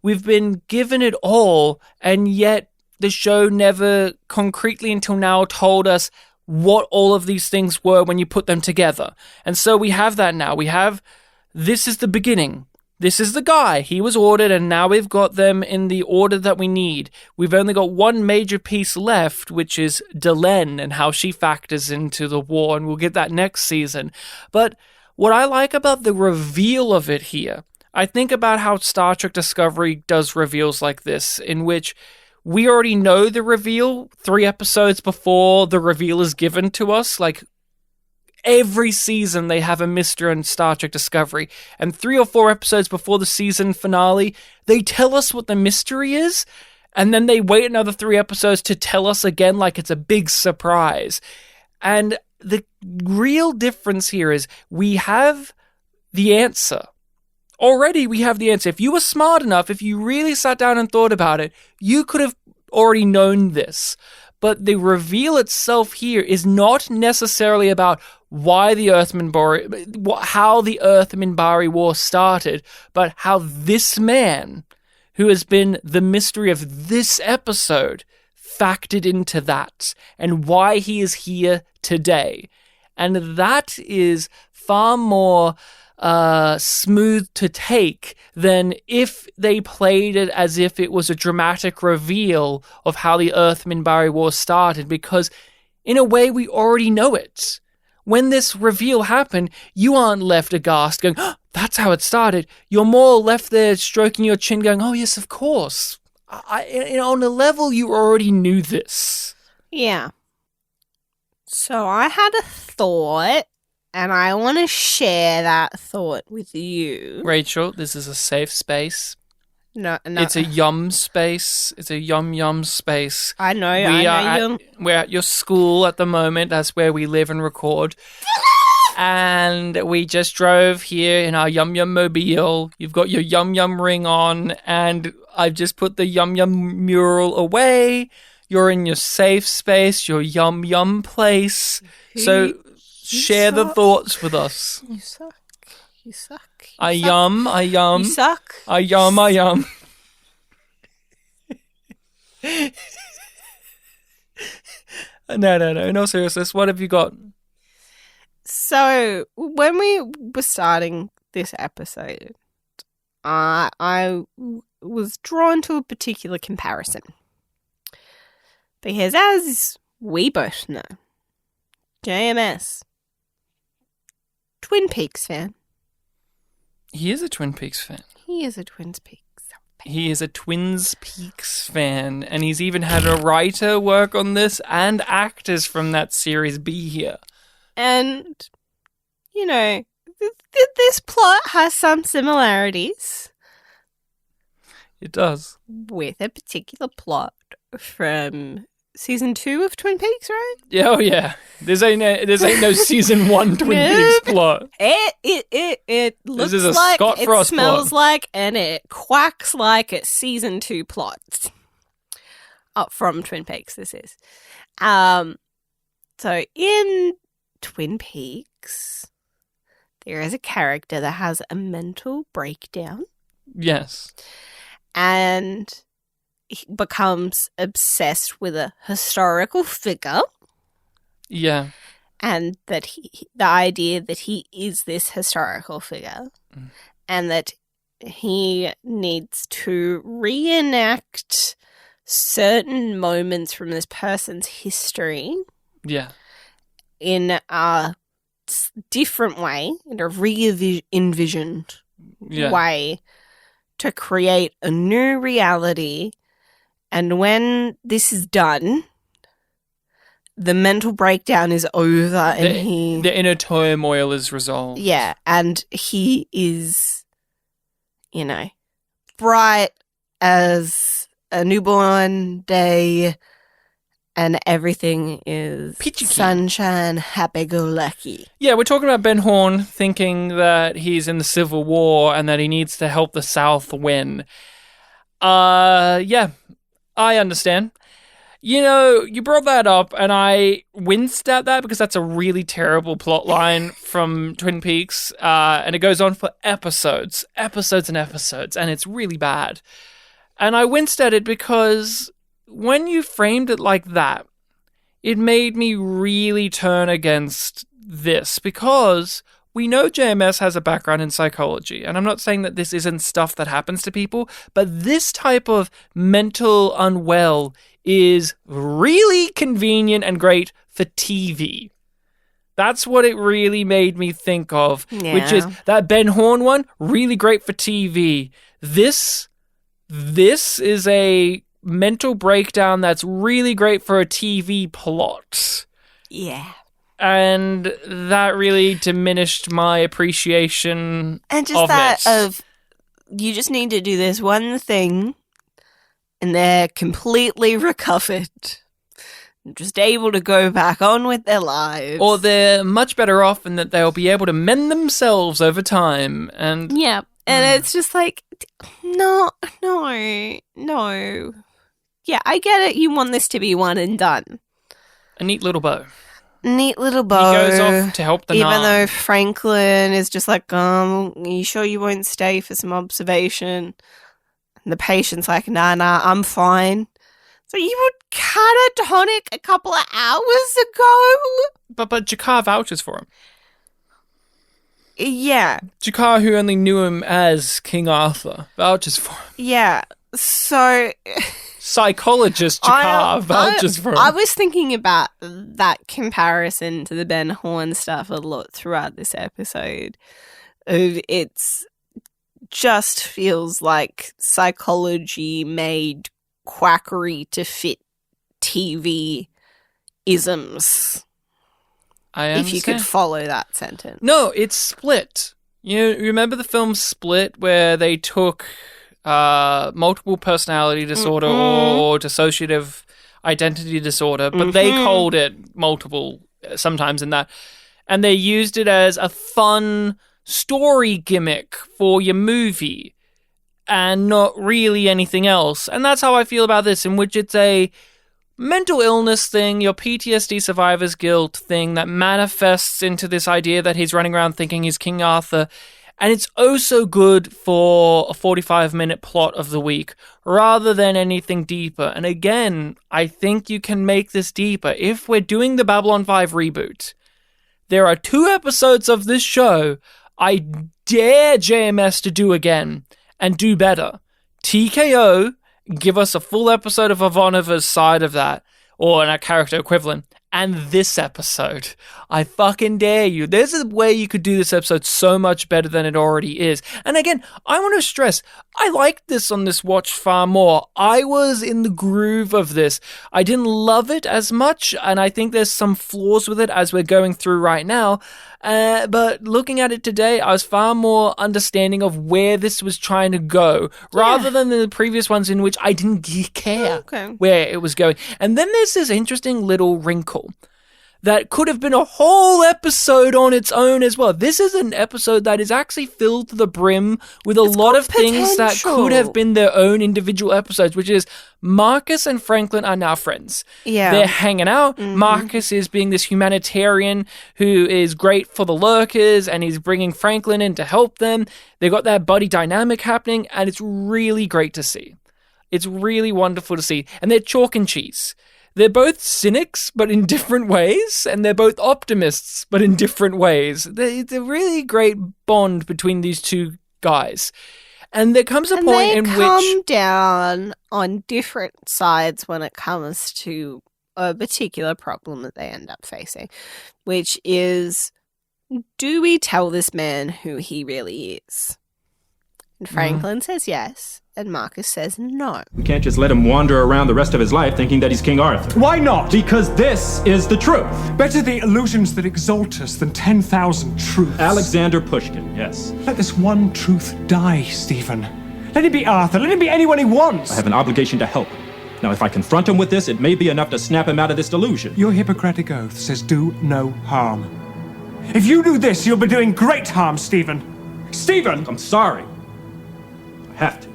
We've been given it all, and yet the show never concretely until now told us what all of these things were when you put them together. And so we have that now. We have, this is the beginning. this is the guy. He was ordered, and now we've got them in the order that we need. We've only got one major piece left, which is Delenn and how she factors into the war, and we'll get that next season. But what I like about the reveal of it here, I think about how Star Trek Discovery does reveals like this, in which we already know the reveal 3 episodes before the reveal is given to us. Like, every season they have a mystery on Star Trek Discovery, and 3 or 4 episodes before the season finale, they tell us what the mystery is, and then they wait another 3 episodes to tell us again like it's a big surprise. And the real difference here is we have the answer. Already we have the answer. If you were smart enough, if you really sat down and thought about it, you could have already known this. But the reveal itself here is not necessarily about why the how the Earth Minbari War started, but how this man, who has been the mystery of this episode, factored into that, and why he is here today. And that is far more smooth to take than if they played it as if it was a dramatic reveal of how the Earth Minbari War started, because in a way we already know it. When this reveal happened, you aren't left aghast going, oh, that's how it started. You're more left there stroking your chin going, oh yes, of course. On a level you already knew this. Yeah. So I had a thought, and I want to share that thought with you. Rachel, this is a safe space. No. It's a yum space. It's a yum space. I know. We're at your school at the moment. That's where we live and record. And we just drove here in our Mbryo. You've got your Yum ring on, and I've just put the Yum mural away. You're in your safe space, your Yum place. So share the thoughts with us. You suck. You suck. I yum. You suck. I yum. No seriousness. What have you got? So, when we were starting this episode, I was drawn to a particular comparison. Because as we both know, JMS, Twin Peaks fan. He is a Twin Peaks fan. He is a Twin Peaks fan. He is a Twins Peaks fan, and he's even had a writer work on this and actors from that series be here. And, you know, this plot has some similarities. It does. With a particular plot from season 2 of Twin Peaks, right? Yeah, oh yeah. This ain't no season 1 Twin Peaks plot. It looks this is a like, Scott it Frost smells plot. like, and it quacks like it's season 2 plots. From Twin Peaks, this is. So in Twin Peaks, there is a character that has a mental breakdown. Yes. And he becomes obsessed with a historical figure. Yeah. And that the idea that he is this historical figure, and that he needs to reenact certain moments from this person's history. Yeah. In a different way, in a re-envisioned way, to create a new reality. And when this is done, the mental breakdown is over, and the inner turmoil is resolved. Yeah, and he is, you know, bright as a newborn day, and everything is Peachy sunshine, happy-go-lucky. Yeah, we're talking about Ben Horne thinking that he's in the Civil War and that he needs to help the South win. Yeah, I understand. You know, you brought that up, and I winced at that because that's a really terrible plot line from Twin Peaks, and it goes on for episodes and episodes, and it's really bad. And I winced at it because when you framed it like that, it made me really turn against this, because we know JMS has a background in psychology, and I'm not saying that this isn't stuff that happens to people, but this type of mental unwell is really convenient and great for TV. That's what it really made me think of, which is that Ben Horn one, really great for TV. This is a mental breakdown that's really great for a TV plot. Yeah. And that really diminished my appreciation and just of that it. Of you just need to do this one thing and they're completely recovered. Just able to go back on with their lives. Or they're much better off in that they'll be able to mend themselves over time. And yeah. And it's just like, no. Yeah, I get it. You want this to be one and done. A neat little bow. Neat little bow. He goes off to help the Even Narn. though Franklin is just like, are you sure you won't stay for some observation? And the patient's like, nah, I'm fine. So you would catatonic a couple of hours ago? But Jakar vouches for him. Yeah. Jakar, who only knew him as King Arthur, vouches for him. Yeah. So... Psychologist Jakar vouches for him. I was thinking about that comparison to the Ben Horn stuff a lot throughout this episode. It's just feels like psychology made quackery to fit TV isms. I understand. If you could follow that sentence. No, it's Split. You remember the film Split where they took multiple personality disorder or dissociative identity disorder, but they called it multiple sometimes in that. And they used it as a fun story gimmick for your movie and not really anything else. And that's how I feel about this, in which it's a mental illness thing, your PTSD survivor's guilt thing that manifests into this idea that he's running around thinking he's King Arthur. And it's oh so good for a 45-minute plot of the week, rather than anything deeper. And again, I think you can make this deeper. If we're doing the Babylon 5 reboot, there are 2 episodes of this show I dare JMS to do again, and do better. TKO, give us a full episode of Ivanova's side of that, or a character equivalent. And this episode, I fucking dare you. There's a way you could do this episode so much better than it already is. And again, I want to stress, I liked this on this watch far more. I was in the groove of this. I didn't love it as much, and I think there's some flaws with it as we're going through right now. But looking at it today, I was far more understanding of where this was trying to go, rather than the previous ones in which I didn't care where it was going. And then there's this interesting little wrinkle that could have been a whole episode on its own as well. This is an episode that is actually filled to the brim with a lot of things that could have been their own individual episodes, which is Marcus and Franklin are now friends. Yeah. They're hanging out. Marcus is being this humanitarian who is great for the lurkers, and he's bringing Franklin in to help them. They've got that buddy dynamic happening, and it's really great to see. It's really wonderful to see. And they're chalk and cheese. They're both cynics, but in different ways, and they're both optimists, but in different ways. It's a really great bond between these two guys. And there comes a point in which they come down on different sides when it comes to a particular problem that they end up facing, which is, do we tell this man who he really is? And Franklin says yes, and Marcus says no. We can't just let him wander around the rest of his life thinking that he's King Arthur. Why not? Because this is the truth. Better the illusions that exalt us than 10,000 truths. Alexander Pushkin, yes. Let this one truth die, Stephen. Let it be Arthur. Let it be anyone he wants. I have an obligation to help him. Now, if I confront him with this, it may be enough to snap him out of this delusion. Your Hippocratic oath says do no harm. If you do this, you'll be doing great harm, Stephen. Stephen! I'm sorry. I have to.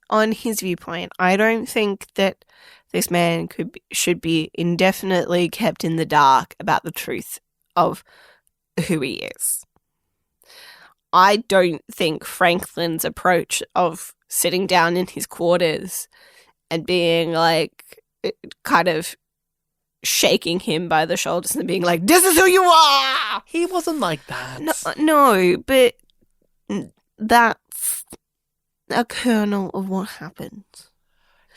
On his viewpoint, I don't think that this man should be indefinitely kept in the dark about the truth of who he is. I don't think Franklin's approach of sitting down in his quarters and being like, kind of shaking him by the shoulders and being like, "This is who you are!" He wasn't like that. No, but that's a kernel of what happens.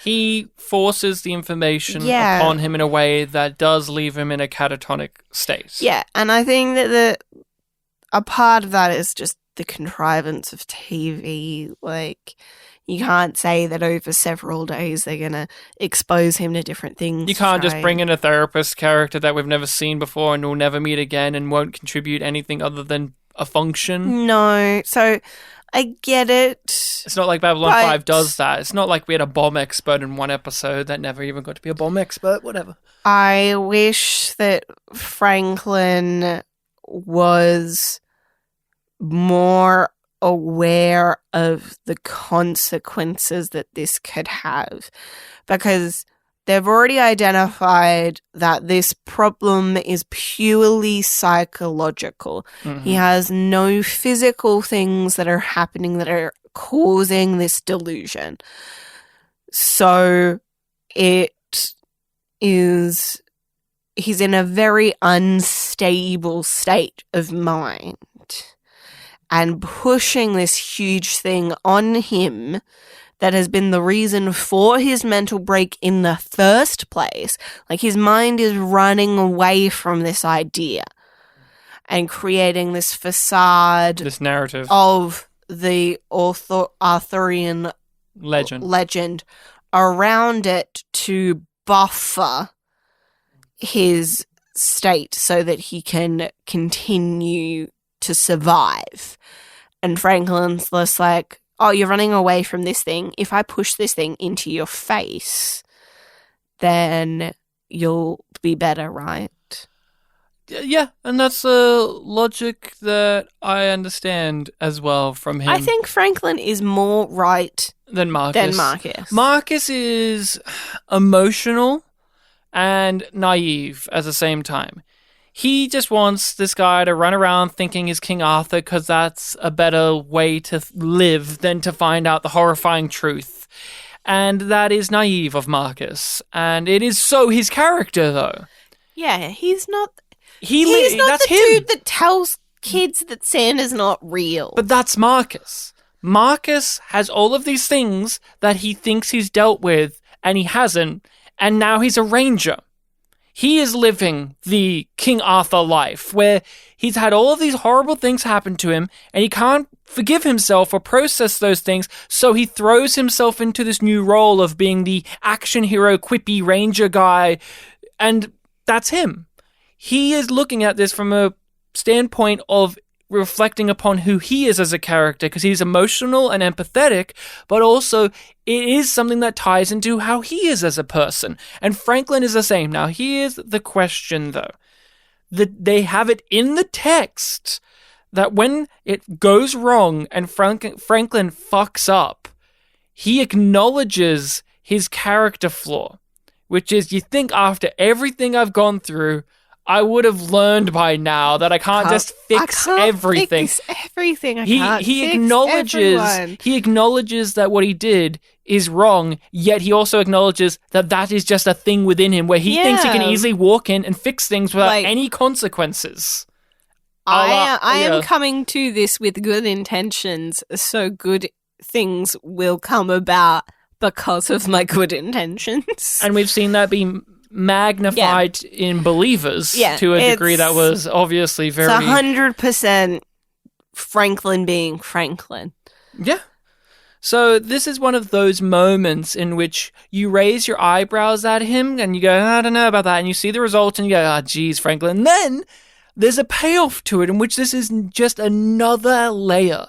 He forces the information Yeah. upon him in a way that does leave him in a catatonic state. Yeah, and I think that a part of that is just the contrivance of TV. Like, you can't say that over several days they're going to expose him to different things. You can't just bring in a therapist character that we've never seen before and will never meet again and won't contribute anything other than a function. No, so I get it. It's not like Babylon 5 does that. It's not like we had a bomb expert in one episode that never even got to be a bomb expert, whatever. I wish that Franklin was more aware of the consequences that this could have, because they've already identified that this problem is purely psychological. Mm-hmm. He has no physical things that are happening that are causing this delusion. So he's in a very unstable state of mind. And pushing this huge thing on him that has been the reason for his mental break in the first place. Like, his mind is running away from this idea and creating this facade, this narrative of the Arthurian legend around it to buffer his state so that he can continue to survive. And Franklin's just like, "Oh, you're running away from this thing. If I push this thing into your face, then you'll be better, right?" Yeah, and that's a logic that I understand as well from him. I think Franklin is more right than Marcus. Marcus is emotional and naive at the same time. He just wants this guy to run around thinking he's King Arthur because that's a better way to live than to find out the horrifying truth. And that is naive of Marcus. And it is so his character, though. Yeah, he's not... He's not the dude that tells kids that Santa's not real. But that's Marcus. Marcus has all of these things that he thinks he's dealt with, and he hasn't, and now he's a ranger. He is living the King Arthur life, where he's had all of these horrible things happen to him, and he can't forgive himself or process those things, so he throws himself into this new role of being the action hero, quippy ranger guy, and that's him. He is looking at this from a standpoint of reflecting upon who he is as a character, because he's emotional and empathetic, but also it is something that ties into how he is as a person. And Franklin is the same. Now, here's the question, though. They have it in the text that when it goes wrong and Franklin fucks up, he acknowledges his character flaw, which is, you think after everything I've gone through, I would have learned by now that I can't just fix everything. Fix everything. He acknowledges that what he did is wrong, yet he also acknowledges that that is just a thing within him where he thinks he can easily walk in and fix things without any consequences. I am coming to this with good intentions, so good things will come about because of my good intentions. And we've seen that be magnified in Believers to a degree that was obviously very... It's 100% Franklin being Franklin. Yeah. So this is one of those moments in which you raise your eyebrows at him and you go, I don't know about that. And you see the result and you go, geez, Franklin. And then there's a payoff to it in which this is just another layer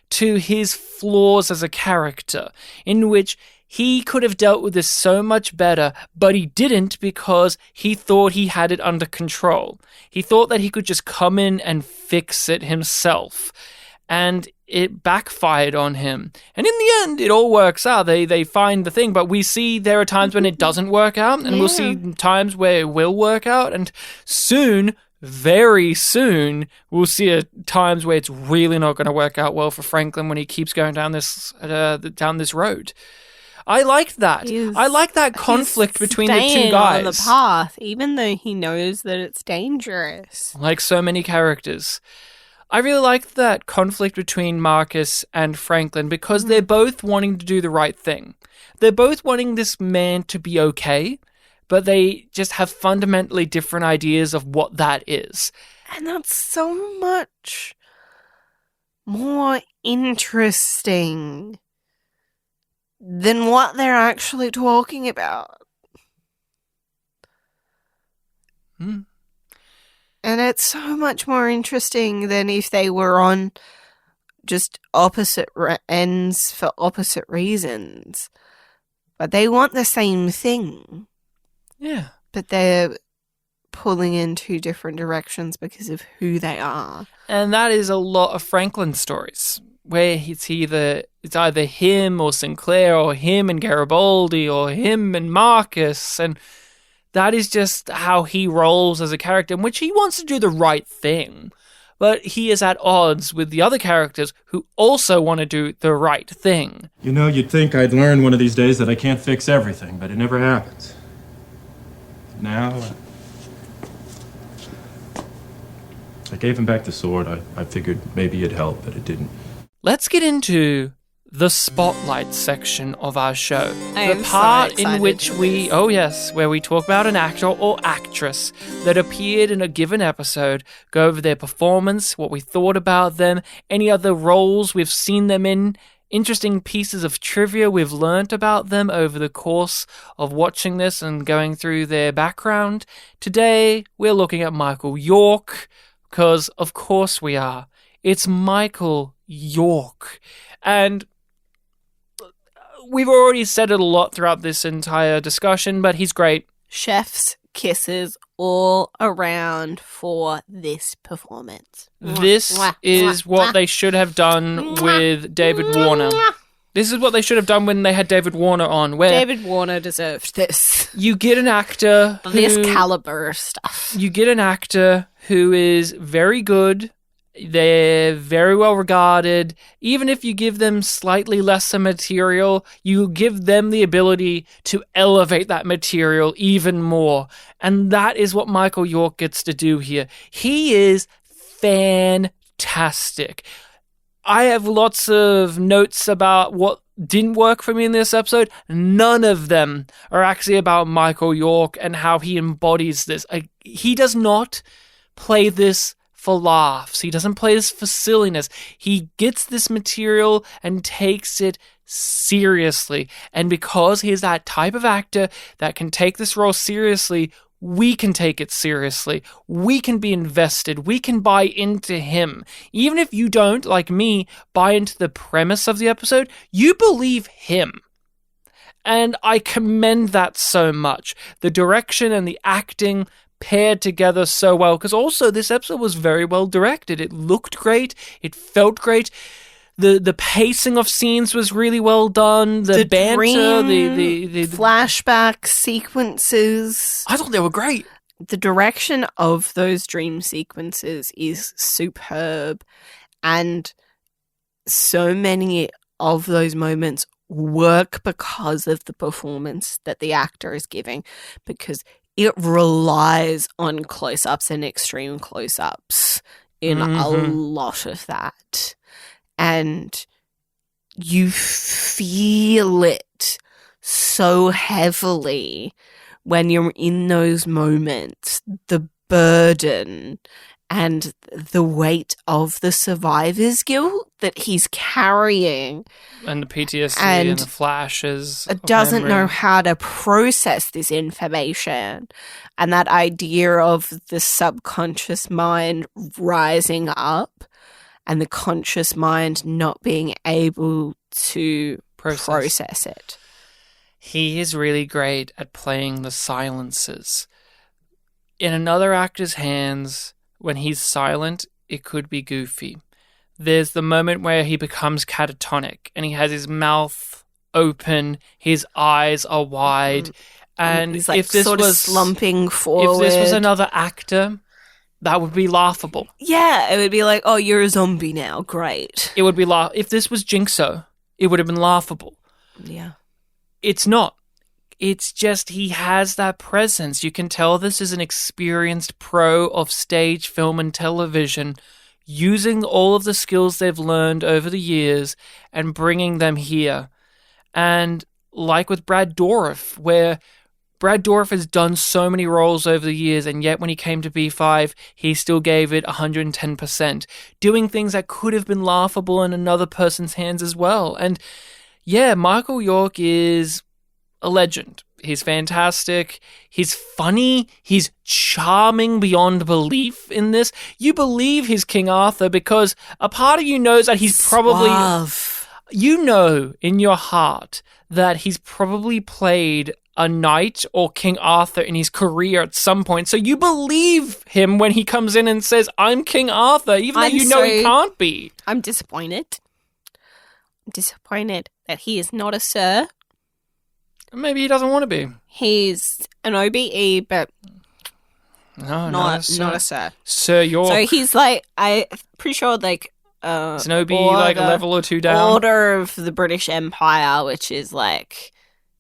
to his flaws as a character, in which he could have dealt with this so much better, but he didn't because he thought he had it under control. He thought that he could just come in and fix it himself. And it backfired on him. And in the end, it all works out. They find the thing, but we see there are times when it doesn't work out, and we'll see times where it will work out. And soon, very soon, we'll see times where it's really not going to work out well for Franklin when he keeps going down this road. I liked that. I like that conflict between the two guys. On the path, even though he knows that it's dangerous. Like so many characters. I really liked that conflict between Marcus and Franklin because they're both wanting to do the right thing. They're both wanting this man to be okay, but they just have fundamentally different ideas of what that is. And that's so much more interesting than what they're actually talking about. Hmm. And it's so much more interesting than if they were on just opposite ends for opposite reasons. But they want the same thing. Yeah. But they're pulling in two different directions because of who they are. And that is a lot of Franklin stories, where it's either him or Sinclair, or him and Garibaldi, or him and Marcus, and that is just how he rolls as a character, in which he wants to do the right thing, but he is at odds with the other characters who also want to do the right thing. You know, you'd think I'd learn one of these days that I can't fix everything, but it never happens. Now, I gave him back the sword. I figured maybe it'd help, but it didn't. Let's get into the spotlight section of our show. I am The part so in excited which for we, this. where we talk about an actor or actress that appeared in a given episode, go over their performance, what we thought about them, any other roles we've seen them in, interesting pieces of trivia we've learnt about them over the course of watching this and going through their background. Today, we're looking at Michael York, because of course we are. It's Michael York. And we've already said it a lot throughout this entire discussion, but he's great. Chef's kisses all around for this performance. This is what they should have done with David Warner. This is what they should have done when they had David Warner on, where David Warner deserved this. you get an actor This caliber of stuff. You get an actor who is very good. They're very well regarded. Even if you give them slightly lesser material, you give them the ability to elevate that material even more. And that is what Michael York gets to do here. He is fantastic. I have lots of notes about what didn't work for me in this episode. None of them are actually about Michael York and how he embodies this. He does not play this for laughs. He doesn't play this for silliness. He gets this material and takes it seriously. And because he's that type of actor that can take this role seriously, we can take it seriously. We can be invested. We can buy into him. Even if you don't, like me, buy into the premise of the episode, you believe him. And I commend that so much. The direction and the acting paired together so well, because also this episode was very well directed. It looked great. It felt great. The pacing of scenes was really well done. The banter, the flashback sequences. I thought they were great. The direction of those dream sequences is superb, and so many of those moments work because of the performance that the actor is giving, because it relies on close-ups and extreme close-ups in a lot of that. And you feel it so heavily when you're in those moments. The burden and the weight of the survivor's guilt that he's carrying. And the PTSD and the flashes. Doesn't know how to process this information. And that idea of the subconscious mind rising up and the conscious mind not being able to process it. He is really great at playing the silences. In another actor's hands, when he's silent, it could be goofy. There's the moment where he becomes catatonic and he has his mouth open, his eyes are wide, and he's like if this sort was of slumping forward. If this was another actor, that would be laughable. Yeah, it would be like, oh, you're a zombie now, great. It would be if this was Jinxo, it would have been laughable. Yeah. it's not. It's just he has that presence. You can tell this is an experienced pro of stage, film, and television, using all of the skills they've learned over the years and bringing them here. And like with Brad Dourif, where Brad Dourif has done so many roles over the years, and yet when he came to B5, he still gave it 110%, doing things that could have been laughable in another person's hands as well. And yeah, Michael York is a legend. He's fantastic. He's funny. He's charming beyond belief in this. You believe he's King Arthur because a part of you knows that he's probably... You know in your heart that he's probably played a knight or King Arthur in his career at some point. So you believe him when he comes in and says, I'm King Arthur, even though you know he can't be. I'm disappointed. I'm disappointed that he is not a sir. Maybe he doesn't want to be. He's an OBE, but not a sir. Sir York. So he's like, I'm pretty sure like... it's an OBE like a level or two down. Order of the British Empire, which is like,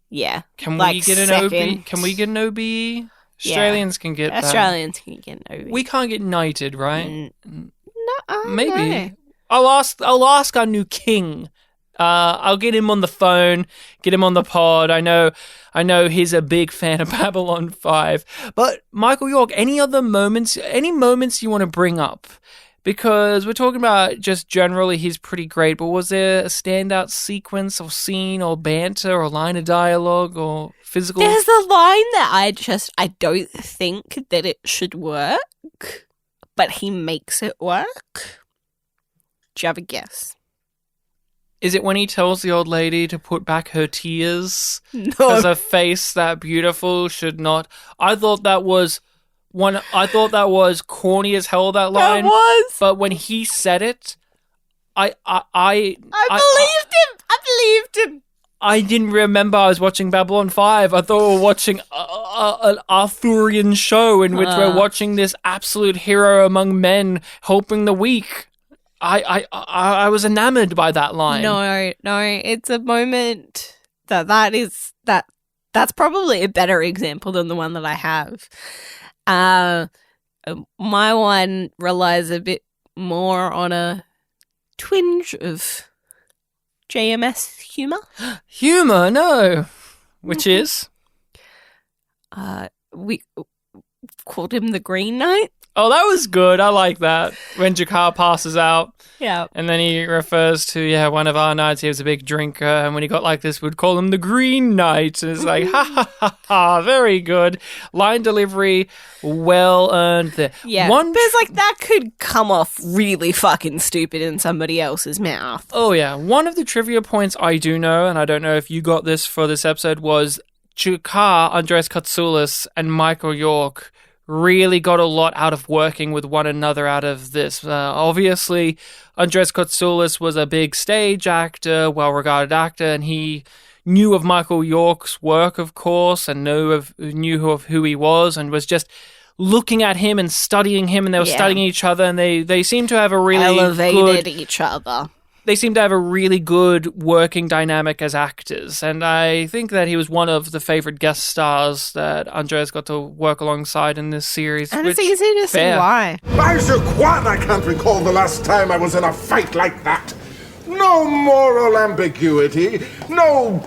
yeah. Can like we get an OBE? Can we get an OBE? Australians can get that. Australians can get an OBE. We can't get knighted, right? No, maybe. No. I'll ask our new king. I'll get him on the phone, get him on the pod. I know he's a big fan of Babylon 5. But Michael York, any moments you want to bring up? Because we're talking about just generally he's pretty great, but was there a standout sequence or scene or banter or line of dialogue or physical? There's a line that I don't think that it should work, but he makes it work. Do you have a guess? Is it when he tells the old lady to put back her tears? No. Because a face that beautiful should not... I thought that was corny as hell, that line. It was. But when he said it, I believed him. I didn't remember I was watching Babylon 5. I thought we were watching an Arthurian show in which we're watching this absolute hero among men helping the weak. I was enamored by that line. No, it's a moment that's probably a better example than the one that I have. My one relies a bit more on a twinge of JMS humor. Humor, no. Which is? We called him the Green Knight. Oh, that was good. I like that. When Jakar passes out. Yeah. And then he refers to, one of our knights, he was a big drinker, and when he got like this, we'd call him the Green Knight. And it's like, ha, ha, ha, very good. Line delivery, well earned there. Yeah, there's like, that could come off really fucking stupid in somebody else's mouth. Oh, yeah. One of the trivia points I do know, and I don't know if you got this for this episode, was Jakar, Andres Katsoulis, and Michael York really got a lot out of working with one another out of this. Obviously, Andres Katsoulis was a big stage actor, well-regarded actor, and he knew of Michael York's work, of course, and knew of who he was, and was looking at him and studying him, and they were studying each other, and they seemed to have a really elevated each other. They seem to have a really good working dynamic as actors, and I think that he was one of the favorite guest stars that Andres got to work alongside in this series. And it's easy to see why. By Jaquan, I can't recall the last time I was in a fight like that. No moral ambiguity, no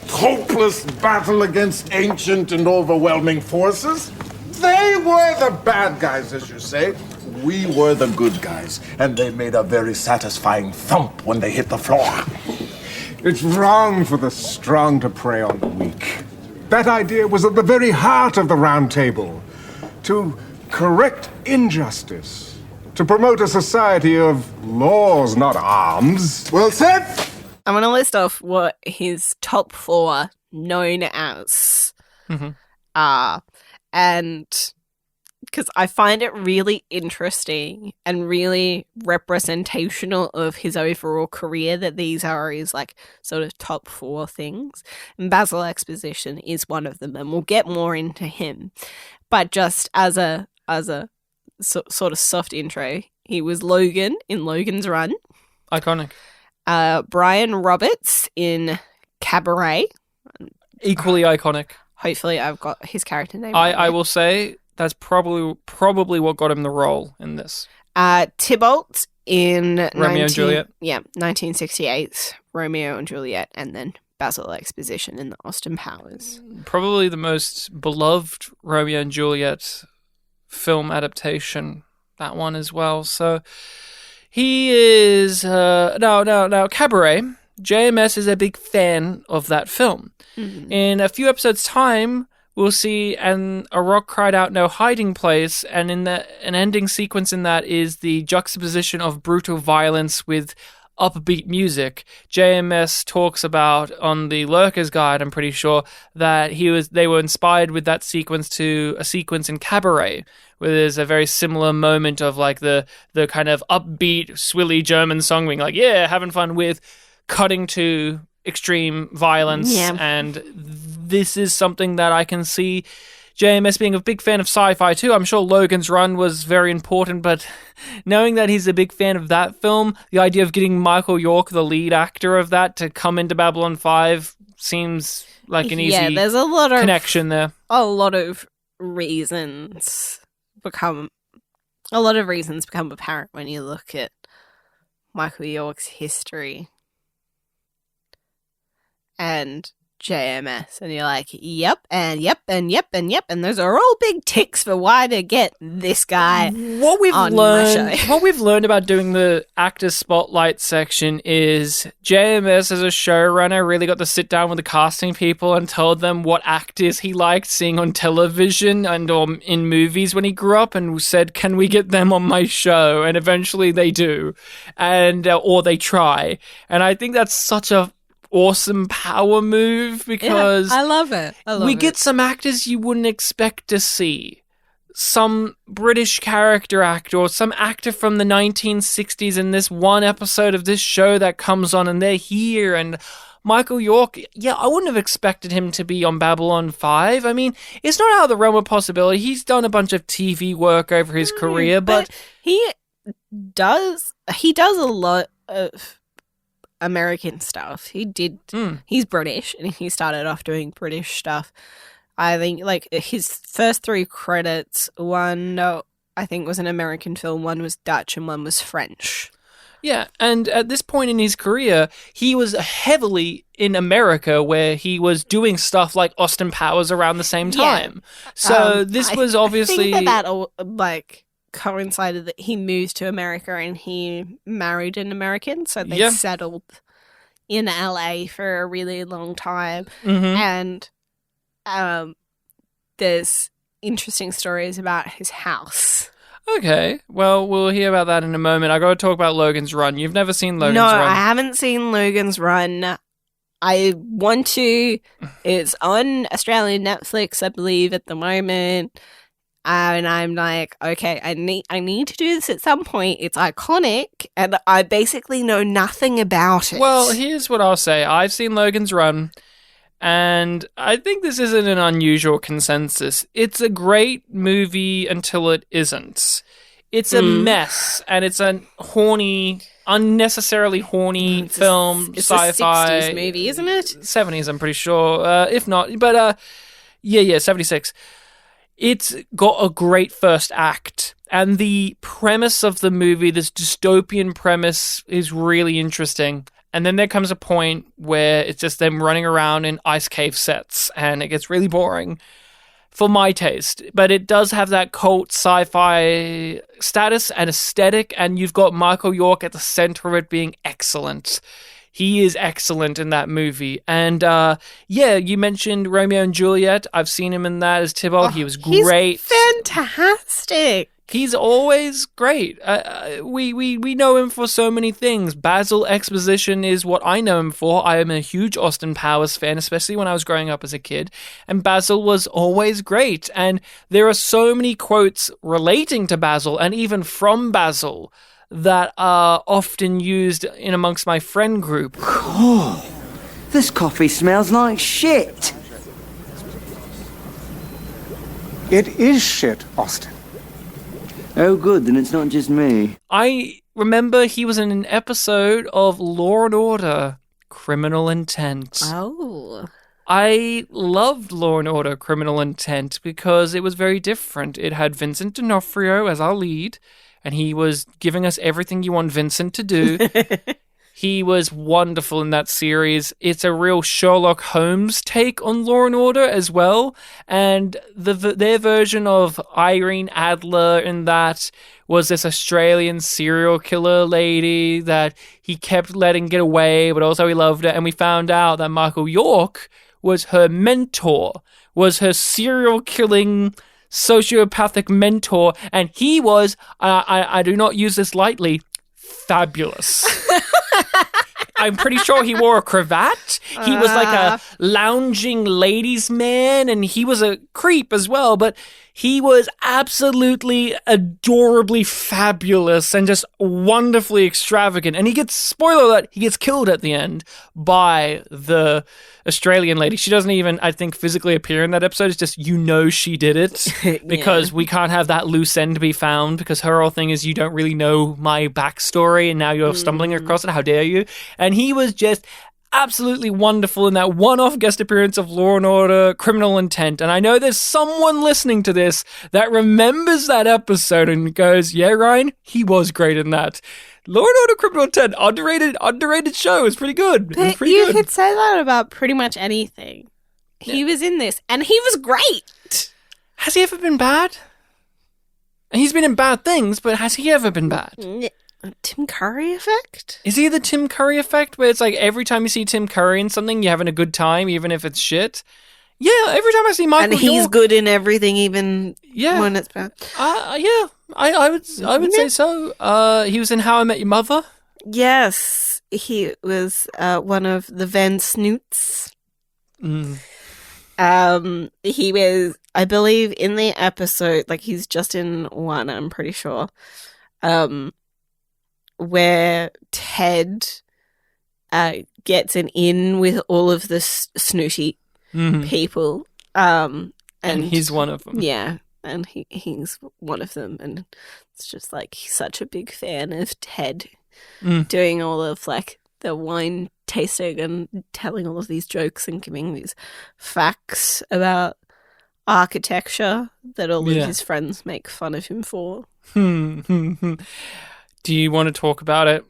hopeless battle against ancient and overwhelming forces. They were the bad guys, as you say. We were the good guys, and they made a very satisfying thump when they hit the floor. It's wrong for the strong to prey on the weak. That idea was at the very heart of the Round Table. To correct injustice. To promote a society of laws, not arms. Well said! I'm going to list off what his top 4 known as are. And... because I find it really interesting and really representational of his overall career that these are his like sort of top 4 things. And Basil Exposition is one of them, and we'll get more into him. But just as a sort of soft intro, he was Logan in Logan's Run. Iconic. Brian Roberts in Cabaret. Equally iconic. Hopefully, I've got his character name. I will say that's probably what got him the role in this. Tybalt in Romeo and Juliet. Yeah, 1968's Romeo and Juliet, and then Basil Exposition in the Austin Powers. Probably the most beloved Romeo and Juliet film adaptation. That one as well. So he is now Cabaret. JMS is a big fan of that film. Mm-hmm. In a few episodes' time, we'll see a rock cried out no hiding place, and in an ending sequence in that is the juxtaposition of brutal violence with upbeat music. JMS talks about on the Lurker's Guide, I'm pretty sure, that they were inspired with that sequence to a sequence in Cabaret, where there's a very similar moment of like the kind of upbeat, swilly German song being like, yeah, having fun with, cutting to extreme violence. Yeah. And this is something that I can see JMS being a big fan of sci-fi too. I'm sure Logan's Run was very important, but knowing that he's a big fan of that film, the idea of getting Michael York, the lead actor of that, to come into Babylon 5 seems like an easy there's a lot of connection there. A lot of reasons become apparent when you look at Michael York's history and JMS, and you're like, yep, and yep, and yep, and yep, and those are all big ticks for why to get this guy what we've learned about doing the actor spotlight section is JMS as a showrunner really got to sit down with the casting people and told them what actors he liked seeing on television and in movies when he grew up, and said, can we get them on my show? And eventually they do, and or they try. And I think that's such a awesome power move, because I love it. We get some actors you wouldn't expect to see. Some British character actor or some actor from the 1960s in this one episode of this show that comes on, and they're here. And Michael York, I wouldn't have expected him to be on Babylon 5. I mean, it's not out of the realm of possibility. He's done a bunch of TV work over his career, but he does a lot of American stuff. He's British, and he started off doing British stuff. I think like his first 3 credits, one I think was an American film, one was Dutch, and one was French. Yeah, and at this point in his career, he was heavily in America, where he was doing stuff like Austin Powers around the same time. Yeah. So this was obviously... I think that coincided that he moved to America and he married an American, so they settled in LA for a really long time. Mm-hmm. And there's interesting stories about his house. Okay, well, we'll hear about that in a moment. I got to talk about Logan's Run. You've never seen Logan's Run? No, I haven't seen Logan's Run. I want to. It's on Australian Netflix, I believe, at the moment. And I'm like, okay, I need to do this at some point. It's iconic, and I basically know nothing about it. Well, here's what I'll say. I've seen Logan's Run, and I think this isn't an unusual consensus. It's a great movie until it isn't. It's a mess, and it's a unnecessarily horny film, it's sci-fi. It's a 60s movie, isn't it? 70s, I'm pretty sure. If not, but 76. It's got a great first act, and the premise of the movie, this dystopian premise, is really interesting. And then there comes a point where it's just them running around in ice cave sets, and it gets really boring for my taste. But it does have that cult sci-fi status and aesthetic, and you've got Michael York at the center of it being excellent. He is excellent in that movie. And, you mentioned Romeo and Juliet. I've seen him in that as Tybalt. He was great. He's fantastic. He's always great. We know him for so many things. Basil Exposition is what I know him for. I am a huge Austin Powers fan, especially when I was growing up as a kid. And Basil was always great. And there are so many quotes relating to Basil and even from Basil that are often used in amongst my friend group. Oh, this coffee smells like shit. It is shit, Austin. Oh, good, then it's not just me. I remember he was in an episode of Law & Order, Criminal Intent. Oh. I loved Law and Order Criminal Intent because it was very different. It had Vincent D'Onofrio as our lead, and he was giving us everything you want Vincent to do. He was wonderful in that series. It's a real Sherlock Holmes take on Law and Order as well. And their version of Irene Adler in that was this Australian serial killer lady that he kept letting get away, but also he loved her. And we found out that Michael York was her mentor, was her serial killing sociopathic mentor. And he was, I do not use this lightly, fabulous. I'm pretty sure he wore a cravat. He was like a lounging ladies' man, and he was a creep as well, but he was absolutely adorably fabulous and just wonderfully extravagant. And he gets, spoiler alert, he gets killed at the end by the Australian lady. She doesn't even, I think, physically appear in that episode. It's just, she did it. Because we can't have that loose end be found, because her whole thing is you don't really know my backstory and now you're stumbling across it. How dare you? And he was just absolutely wonderful in that one-off guest appearance of Law and Order Criminal Intent. And I know there's someone listening to this that remembers that episode and goes, yeah, Ryan, he was great in that. Law and Order Criminal Intent, underrated show. It's pretty good. But you could say that about pretty much anything. He was in this, and he was great. Has he ever been bad? He's been in bad things, but has he ever been bad? Tim Curry effect? Is he the Tim Curry effect, where it's like every time you see Tim Curry in something, you're having a good time, even if it's shit? Yeah, every time I see Michael And he's York, good in everything, even when it's bad. Yeah, I would say so. He was in How I Met Your Mother. Yes, he was one of the Van Snoots. He was, I believe, in the episode, like he's just in one, I'm pretty sure, where Ted gets an in with all of the snooty people. And he's one of them. Yeah, and he's one of them. And it's just like he's such a big fan of Ted doing all of like the wine tasting and telling all of these jokes and giving these facts about architecture that all of his friends make fun of him for. Do you want to talk about it?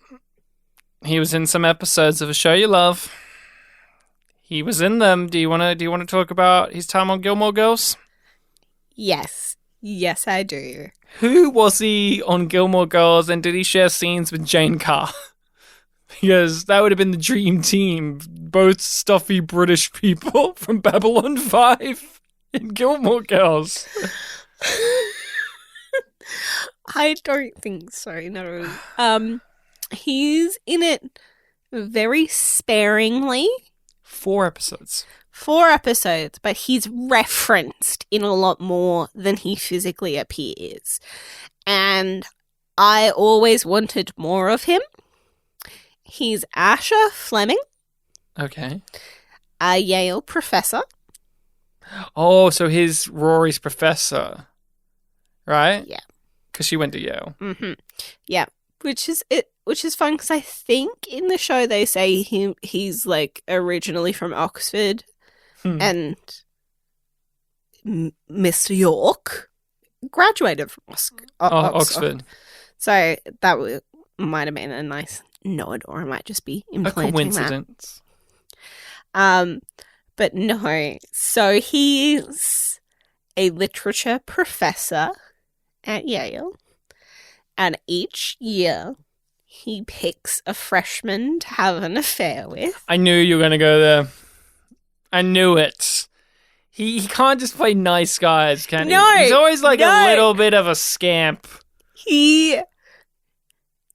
He was in some episodes of a show you love. He was in them. Do you want to talk about his time on Gilmore Girls? Yes, I do. Who was he on Gilmore Girls, and did he share scenes with Jane Carr? Because that would have been the dream team. Both stuffy British people from Babylon 5 in Gilmore Girls. I don't think so, no. He's in it very sparingly. 4 episodes. 4 episodes, but he's referenced in a lot more than he physically appears. And I always wanted more of him. He's Asher Fleming. Okay. A Yale professor. Oh, so he's Rory's professor, right? Yeah. Because she went to Yale. Mm-hmm. Yeah, which is fun because I think in the show they say he's like originally from Oxford, and Mr. York graduated from Oxford. So that might have been a nice nod, or I might just be implanting a coincidence. But no. So he's a literature professor at Yale, and each year he picks a freshman to have an affair with. I knew you were going to go there. I knew it. He can't just play nice guys, can he? He's always like a little bit of a scamp. He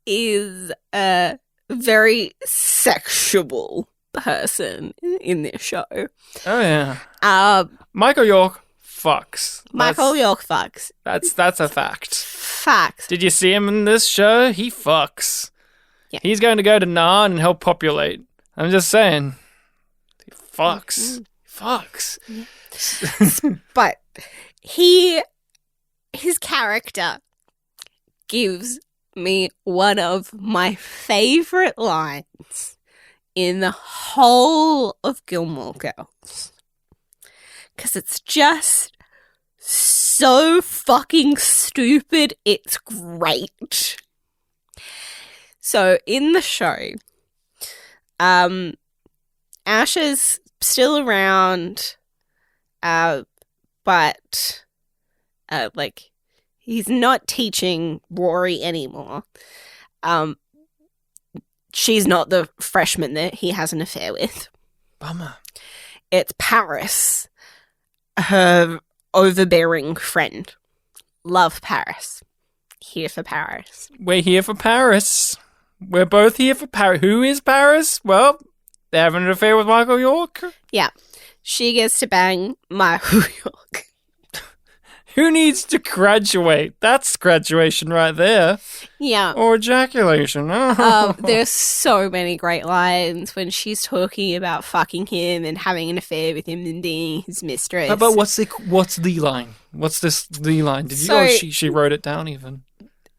is a very sexual person in this show. Oh, yeah. Michael York fucks. Michael York fucks. That's a fact. Facts. Did you see him in this show? He fucks. Yeah. He's going to go to Narn and help populate. I'm just saying. He fucks. Fucks. Yeah. But his character gives me one of my favorite lines in the whole of Gilmore Girls. Because it's just so fucking stupid, it's great. So, in the show, Ash is still around, but, he's not teaching Rory anymore. She's not the freshman that he has an affair with. Bummer. It's Paris, her overbearing friend. Love Paris. Here for Paris. We're here for Paris. We're both here for Paris. Who is Paris? Well, they're having an affair with Michael York. Yeah. She gets to bang Michael York. Who needs to graduate? That's graduation right there. Yeah. Or ejaculation. There's so many great lines when she's talking about fucking him and having an affair with him and being his mistress. But what's the line? What's this the line? Did you? She wrote it down even.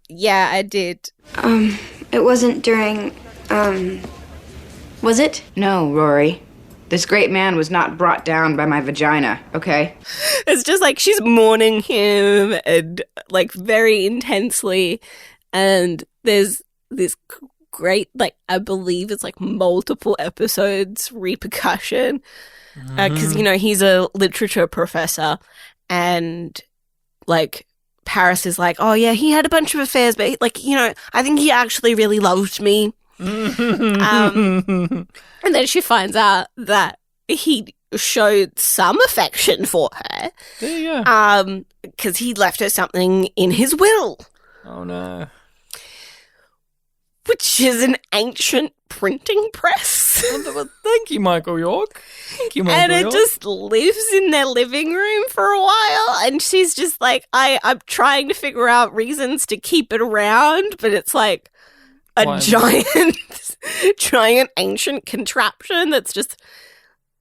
Yeah, I did. It wasn't during. Was it? No, Rory. This great man was not brought down by my vagina, okay? It's just like she's mourning him and like very intensely. And there's this great, like, I believe it's like multiple episodes repercussion. Because, he's a literature professor and like Paris is like, oh yeah, he had a bunch of affairs, but I think he actually really loved me. And then she finds out that he showed some affection for her. Yeah. Because he left her something in his will. Oh no. Which is an ancient printing press. Thank you, Michael York. And it just lives in their living room for a while. And she's just like, I'm trying to figure out reasons to keep it around, but it's like a giant ancient contraption that's just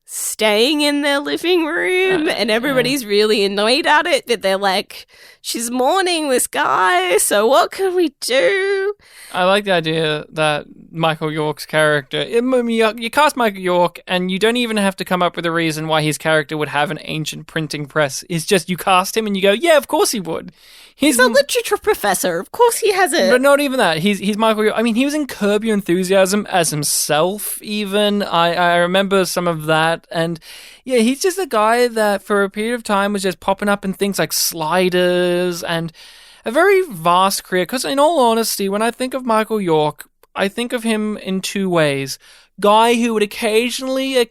staying in their living room, and everybody's really annoyed at it, but they're like, she's mourning this guy, so what can we do? I like the idea that Michael York's character, you cast Michael York and you don't even have to come up with a reason why his character would have an ancient printing press. It's just you cast him and you go, yeah, of course he would. He's a literature professor. Of course he has it. But not even that. He's Michael York. I mean, he was in Curb Your Enthusiasm as himself, even. I remember some of that. And yeah, he's just a guy that for a period of time was just popping up in things like Sliders and a very vast career. Because in all honesty, when I think of Michael York, I think of him in two ways. Guy who would occasionally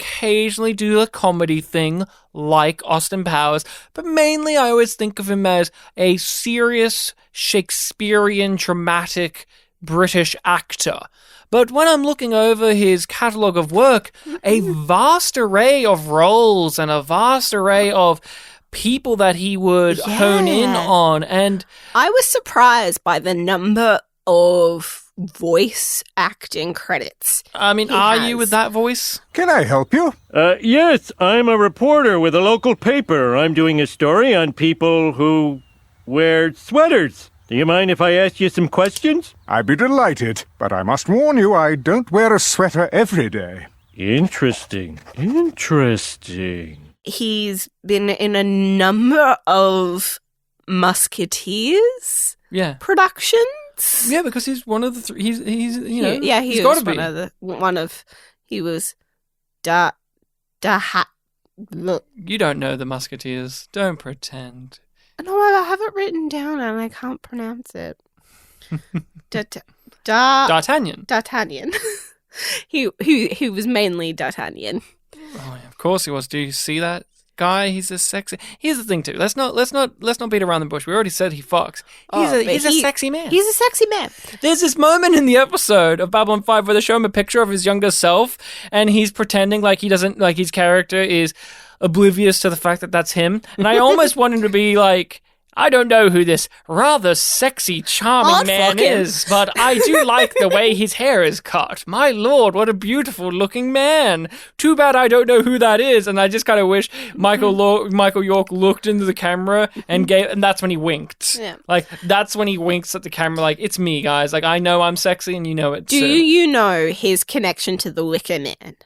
do a comedy thing like Austin Powers, but mainly I always think of him as a serious Shakespearean dramatic British actor. But when I'm looking over his catalogue of work, a vast array of roles and a vast array of people that he would hone in on. And I was surprised by the number of voice acting credits. I mean, you with that voice? Can I help you? Yes, I'm a reporter with a local paper. I'm doing a story on people who wear sweaters. Do you mind if I ask you some questions? I'd be delighted, but I must warn you, I don't wear a sweater every day. Interesting. He's been in a number of Musketeers productions. Yeah, because he's one of the three. He's he was he was look. You don't know the Musketeers. Don't pretend. No, I have it written down and I can't pronounce it. D'Artagnan. He was mainly D'Artagnan. Oh, yeah, of course he was. Do you see that guy? He's a sexy. Here's the thing too. Let's not beat around the bush. We already said he fucks. He's a sexy man. He's a sexy man. There's this moment in the episode of Babylon 5 where they show him a picture of his younger self, and he's pretending like he doesn't, like his character is oblivious to the fact that that's him. And I almost want him to be like, I don't know who this rather sexy, charming man is, but I do like the way his hair is cut. My lord, what a beautiful looking man. Too bad I don't know who that is, and I just kind of wish Michael York looked into the camera and that's when he winked. Yeah. Like, that's when he winks at the camera, like, it's me, guys. Like, I know I'm sexy and you know it too. Do you know his connection to the Wicker Man?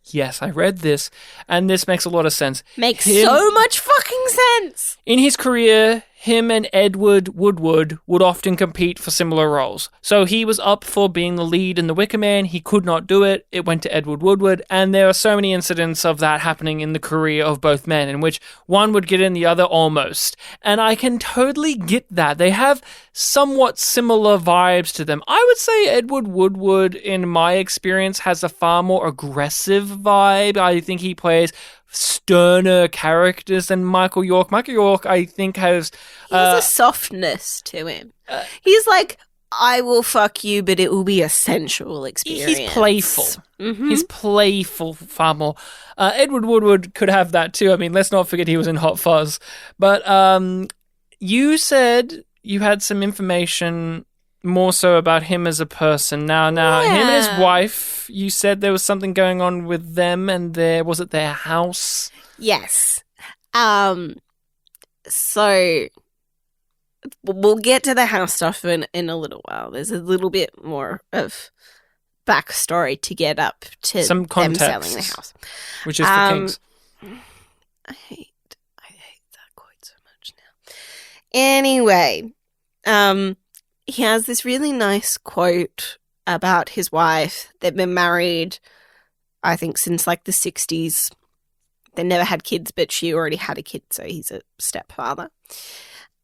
Yes, I read this, and this makes a lot of sense. Makes so much fucking sense. In his career, him and Edward Woodward would often compete for similar roles. So he was up for being the lead in The Wicker Man. He could not do it. It went to Edward Woodward, and there are so many incidents of that happening in the career of both men, in which one would get in, the other almost. And I can totally get that. They have somewhat similar vibes to them. I would say Edward Woodward, in my experience, has a far more aggressive vibe. I think he plays sterner characters than Michael York. Michael York, I think, has a softness to him. He's like, I will fuck you, but it will be a sensual experience. He's playful. Mm-hmm. He's playful far more. Edward Woodward could have that too. I mean, let's not forget he was in Hot Fuzz. But you said you had some information more so about him as a person. Now, him and his wife, you said there was something going on with them and was it their house? Yes. So we'll get to the house stuff in a little while. There's a little bit more of backstory to get up to some context, them selling the house. Which is for kings. I hate that quite so much now. Anyway, he has this really nice quote about his wife. They've been married, I think, since like the 60s. They never had kids, but she already had a kid, so he's a stepfather.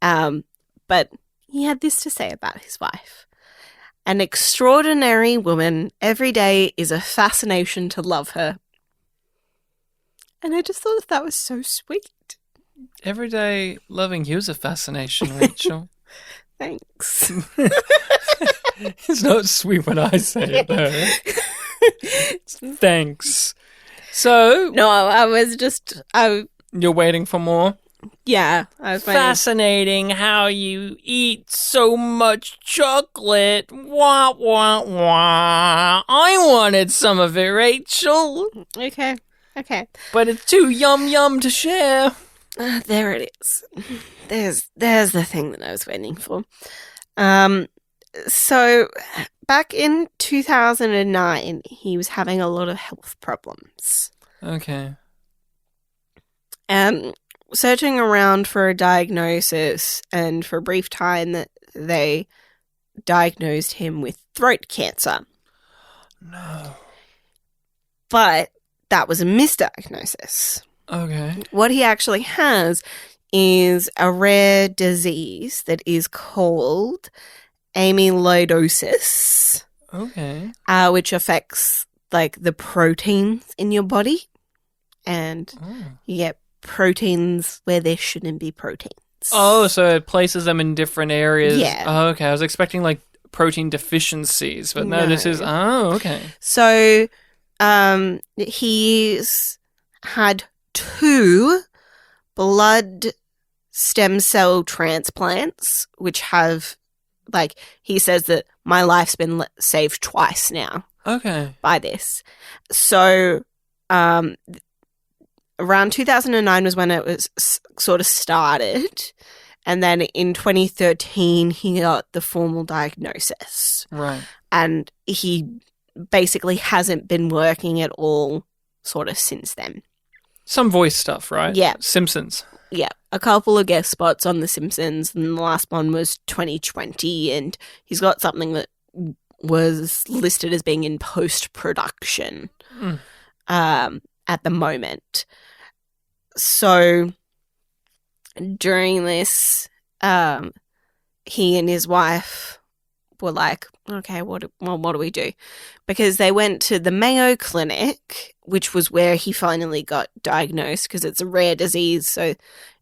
But he had this to say about his wife. An extraordinary woman. Every day is a fascination to love her. And I just thought that was so sweet. Every day loving you is a fascination, Rachel. Thanks. It's not sweet when I say it, though. Thanks. So... No, I was just... You're waiting for more? Yeah, I was waiting. Fascinating how you eat so much chocolate. Wah, wah, wah. I wanted some of it, Rachel. Okay. But it's too yum to share. There it is. There's the thing that I was waiting for. So back in 2009, he was having a lot of health problems. Okay. Searching around for a diagnosis, and for a brief time that they diagnosed him with throat cancer. No. But that was a misdiagnosis. Okay. What he actually has is a rare disease that is called amyloidosis. Okay. Which affects like the proteins in your body, and you get proteins where there shouldn't be proteins. Oh, so it places them in different areas. Yeah. Oh, okay. I was expecting like protein deficiencies, but no, this is... Oh, okay. So he's had 2 blood stem cell transplants, which have, like, he says that my life's been saved twice now. Okay. By this. So, around 2009 was when it was sort of started. And then in 2013, he got the formal diagnosis. Right. And he basically hasn't been working at all sort of since then. Some voice stuff, right? Yeah. Simpsons. Yeah. A couple of guest spots on The Simpsons, and the last one was 2020, and he's got something that was listed as being in post-production at the moment. So during this, he and his wife were like, okay, what do we do? Because they went to the Mayo Clinic, which was where he finally got diagnosed, because it's a rare disease, so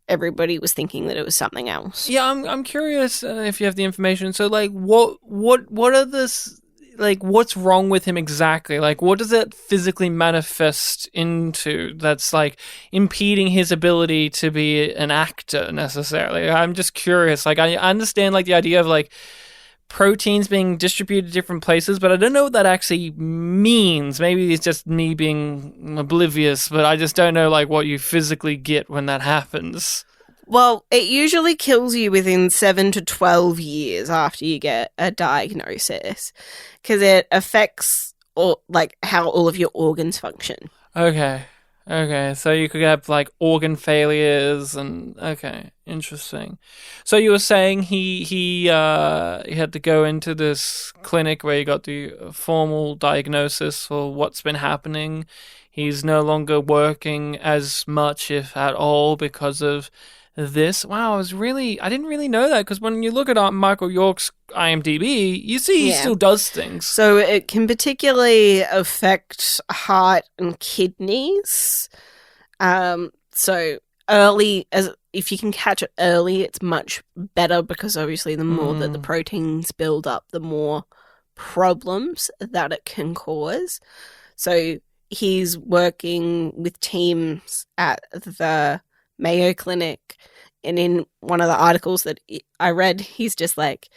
everybody was thinking that it was something else. Yeah, I'm curious if you have the information. So, like, what are the like, what's wrong with him exactly? Like, what does it physically manifest into that's, like, impeding his ability to be an actor, necessarily? I'm just curious. Like, I understand, like, the idea of, like, proteins being distributed to different places, but I don't know what that actually means. Maybe it's just me being oblivious, but I just don't know, like, what you physically get when that happens. Well, it usually kills you within 7 to 12 years after you get a diagnosis, because it affects how all of your organs function. Okay, so you could have, like, organ failures and... Okay, interesting. So you were saying he had to go into this clinic where he got the formal diagnosis for what's been happening. He's no longer working as much, if at all, because of this. Wow, I didn't really know that, because when you look at Michael York's IMDb, you see he still does things. So it can particularly affect heart and kidneys. So early, if you can catch it early, it's much better, because obviously the more that the proteins build up, the more problems that it can cause. So he's working with teams at the Mayo Clinic, and in one of the articles that I read, he's just like,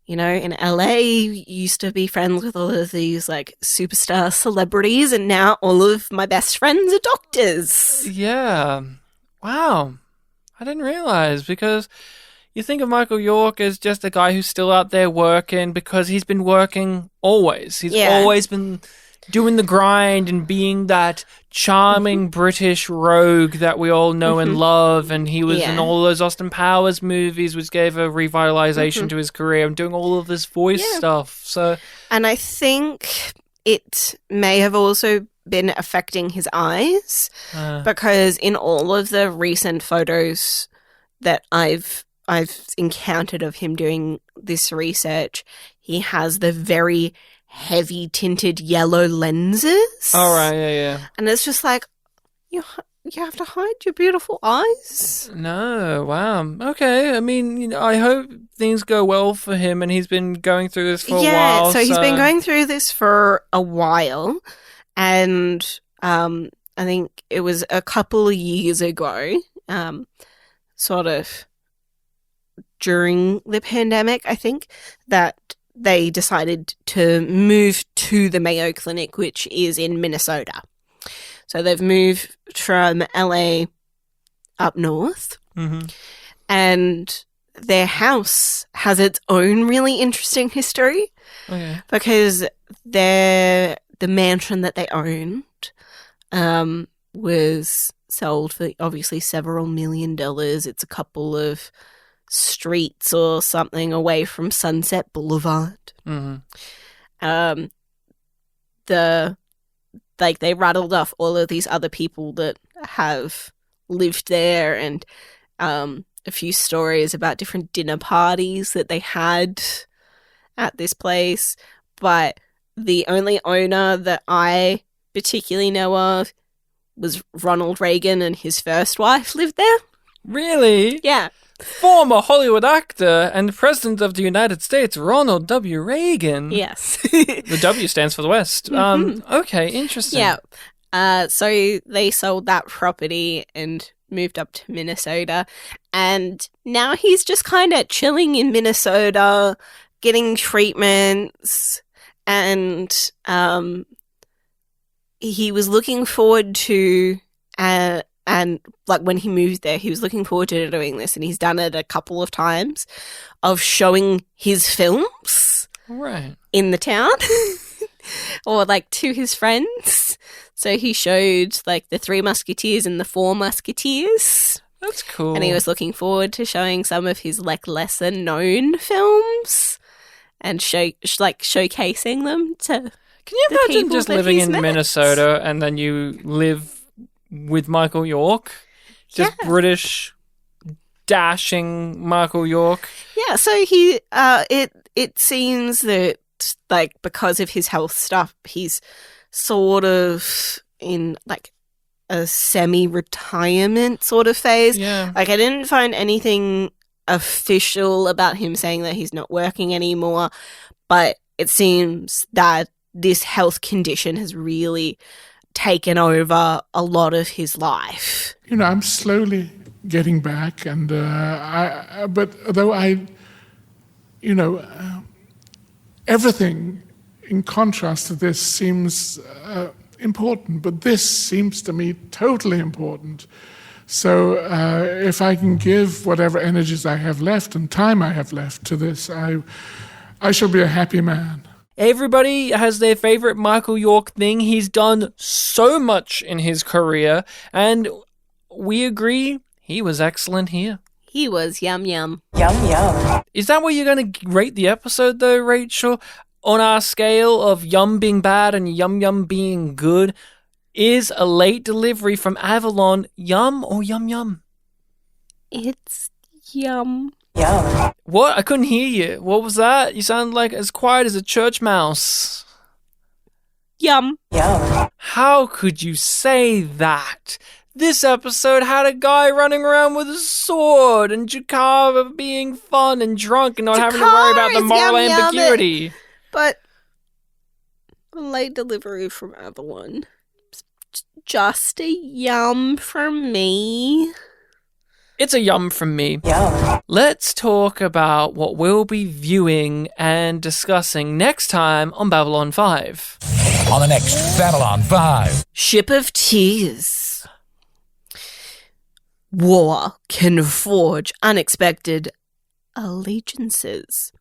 in LA, you used to be friends with all of these, like, superstar celebrities, and now all of my best friends are doctors. Yeah. Wow. I didn't realize, because you think of Michael York as just a guy who's still out there working, because he's been working always. He's always been doing the grind and being that charming British rogue that we all know and love, and he was in all those Austin Powers movies, which gave a revitalization to his career, and doing all of this voice stuff. So, and I think it may have also been affecting his eyes, because in all of the recent photos that I've encountered of him doing this research, he has the very heavy tinted yellow lenses. All right, yeah. And it's just like, you have to hide your beautiful eyes. No, wow. Okay, I mean, I hope things go well for him, and he's been going through this for a while. Yeah, so he's been going through this for a while, and I think it was a couple of years ago, sort of during the pandemic, I think, that they decided to move to the Mayo Clinic, which is in Minnesota. So they've moved from LA up north, and their house has its own really interesting history, because the mansion that they owned was sold for obviously several $1 million. It's a couple of streets or something away from Sunset Boulevard. They rattled off all of these other people that have lived there, and a few stories about different dinner parties that they had at this place. But the only owner that I particularly know of was Ronald Reagan, and his first wife lived there. Really? Yeah. Former Hollywood actor and President of the United States, Ronald W. Reagan. Yes. The W stands for the West. Okay, interesting. Yeah. So they sold that property and moved up to Minnesota. And now he's just kind of chilling in Minnesota, getting treatments. And he was looking forward to... And like when he moved there, he was looking forward to doing this, and he's done it a couple of times, of showing his films in the town or like to his friends. So he showed like the 3 Musketeers and the 4 Musketeers. That's cool. And he was looking forward to showing some of his like lesser known films and showcasing them to. Can you imagine just living in Minnesota and then you live with Michael York? Just British dashing Michael York. Yeah, so he it seems that like because of his health stuff, he's sort of in like a semi-retirement sort of phase. Yeah. Like I didn't find anything official about him saying that he's not working anymore, but it seems that this health condition has really taken over a lot of his life. I'm slowly getting back, and everything in contrast to this seems important, but this seems to me totally important. So if I can give whatever energies I have left and time I have left to this, I shall be a happy man. Everybody has their favorite Michael York thing. He's done so much in his career, and we agree he was excellent here. He was yum. Yum yum. Is that what you're going to rate the episode, though, Rachel? On our scale of yum being bad and yum being good, is a late delivery from Avalon yum or yum? It's yum. Yum. What? I couldn't hear you. What was that? You sound like as quiet as a church mouse. Yum. Yum. How could you say that? This episode had a guy running around with a sword and Jakar being fun and drunk and not having to worry about the moral ambiguity. But a late delivery from Avalon. Just a yum from me. It's a yum from me. Yum. Let's talk about what we'll be viewing and discussing next time on Babylon 5. On the next Babylon 5. Ship of Tears. War can forge unexpected allegiances.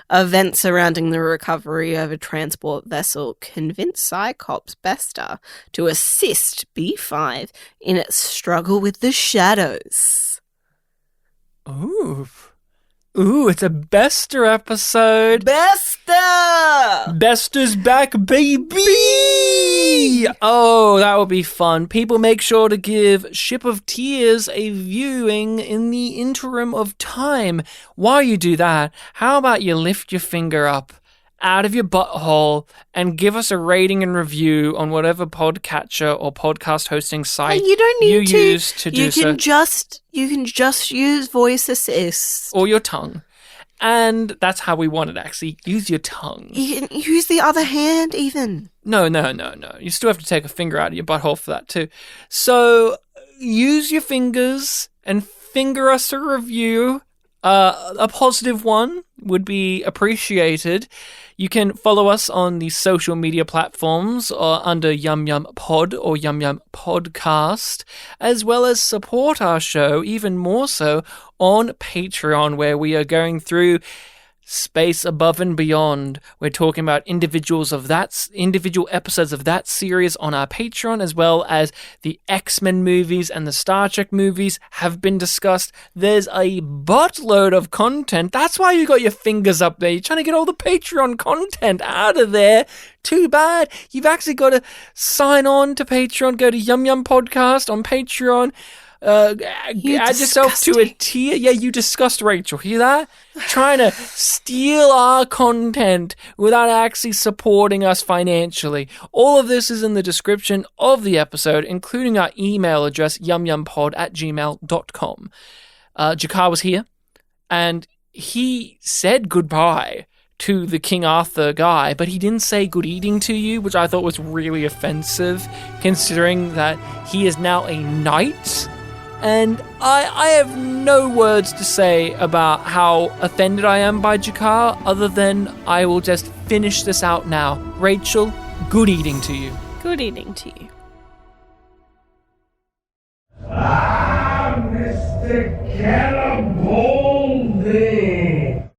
Events surrounding the recovery of a transport vessel convince Cyclops Bester to assist B5 in its struggle with the shadows. Ooh, it's a Bester episode. Bester! Bester's back, baby! Oh, that would be fun. People, make sure to give Ship of Tears a viewing in the interim of time. While you do that, how about you lift your finger up out of your butthole and give us a rating and review on whatever podcatcher or podcast hosting site you don't need to use to do so. You can just use voice assist. Or your tongue. And that's how we want it, actually. Use your tongue. You can use the other hand, even. No. You still have to take a finger out of your butthole for that, too. So, use your fingers and finger us a review. A positive one would be appreciated. You can follow us on the social media platforms under YumYumPod or YumYumPodcast, as well as support our show even more so on Patreon, where we are going through Space Above and Beyond. We're talking about individual episodes of that series on our Patreon, as well as the X-Men movies and the Star Trek movies have been discussed. There's a buttload of content. That's why you got your fingers up there. You're trying to get all the Patreon content out of there. Too bad. You've actually got to sign on to Patreon. Go to YumYumPodcast on Patreon. Add yourself to a tier. Yeah, you disgust Rachel. Hear that? Trying to steal our content without actually supporting us financially. All of this is in the description of the episode, including our email address, yumyumpod@gmail.com. Jakar was here, and he said goodbye to the King Arthur guy, but he didn't say good eating to you, which I thought was really offensive, considering that he is now a knight. And I have no words to say about how offended I am by Jakar, other than I will just finish this out now. Rachel, good eating to you. Good eating to you. Mr. Cannonball!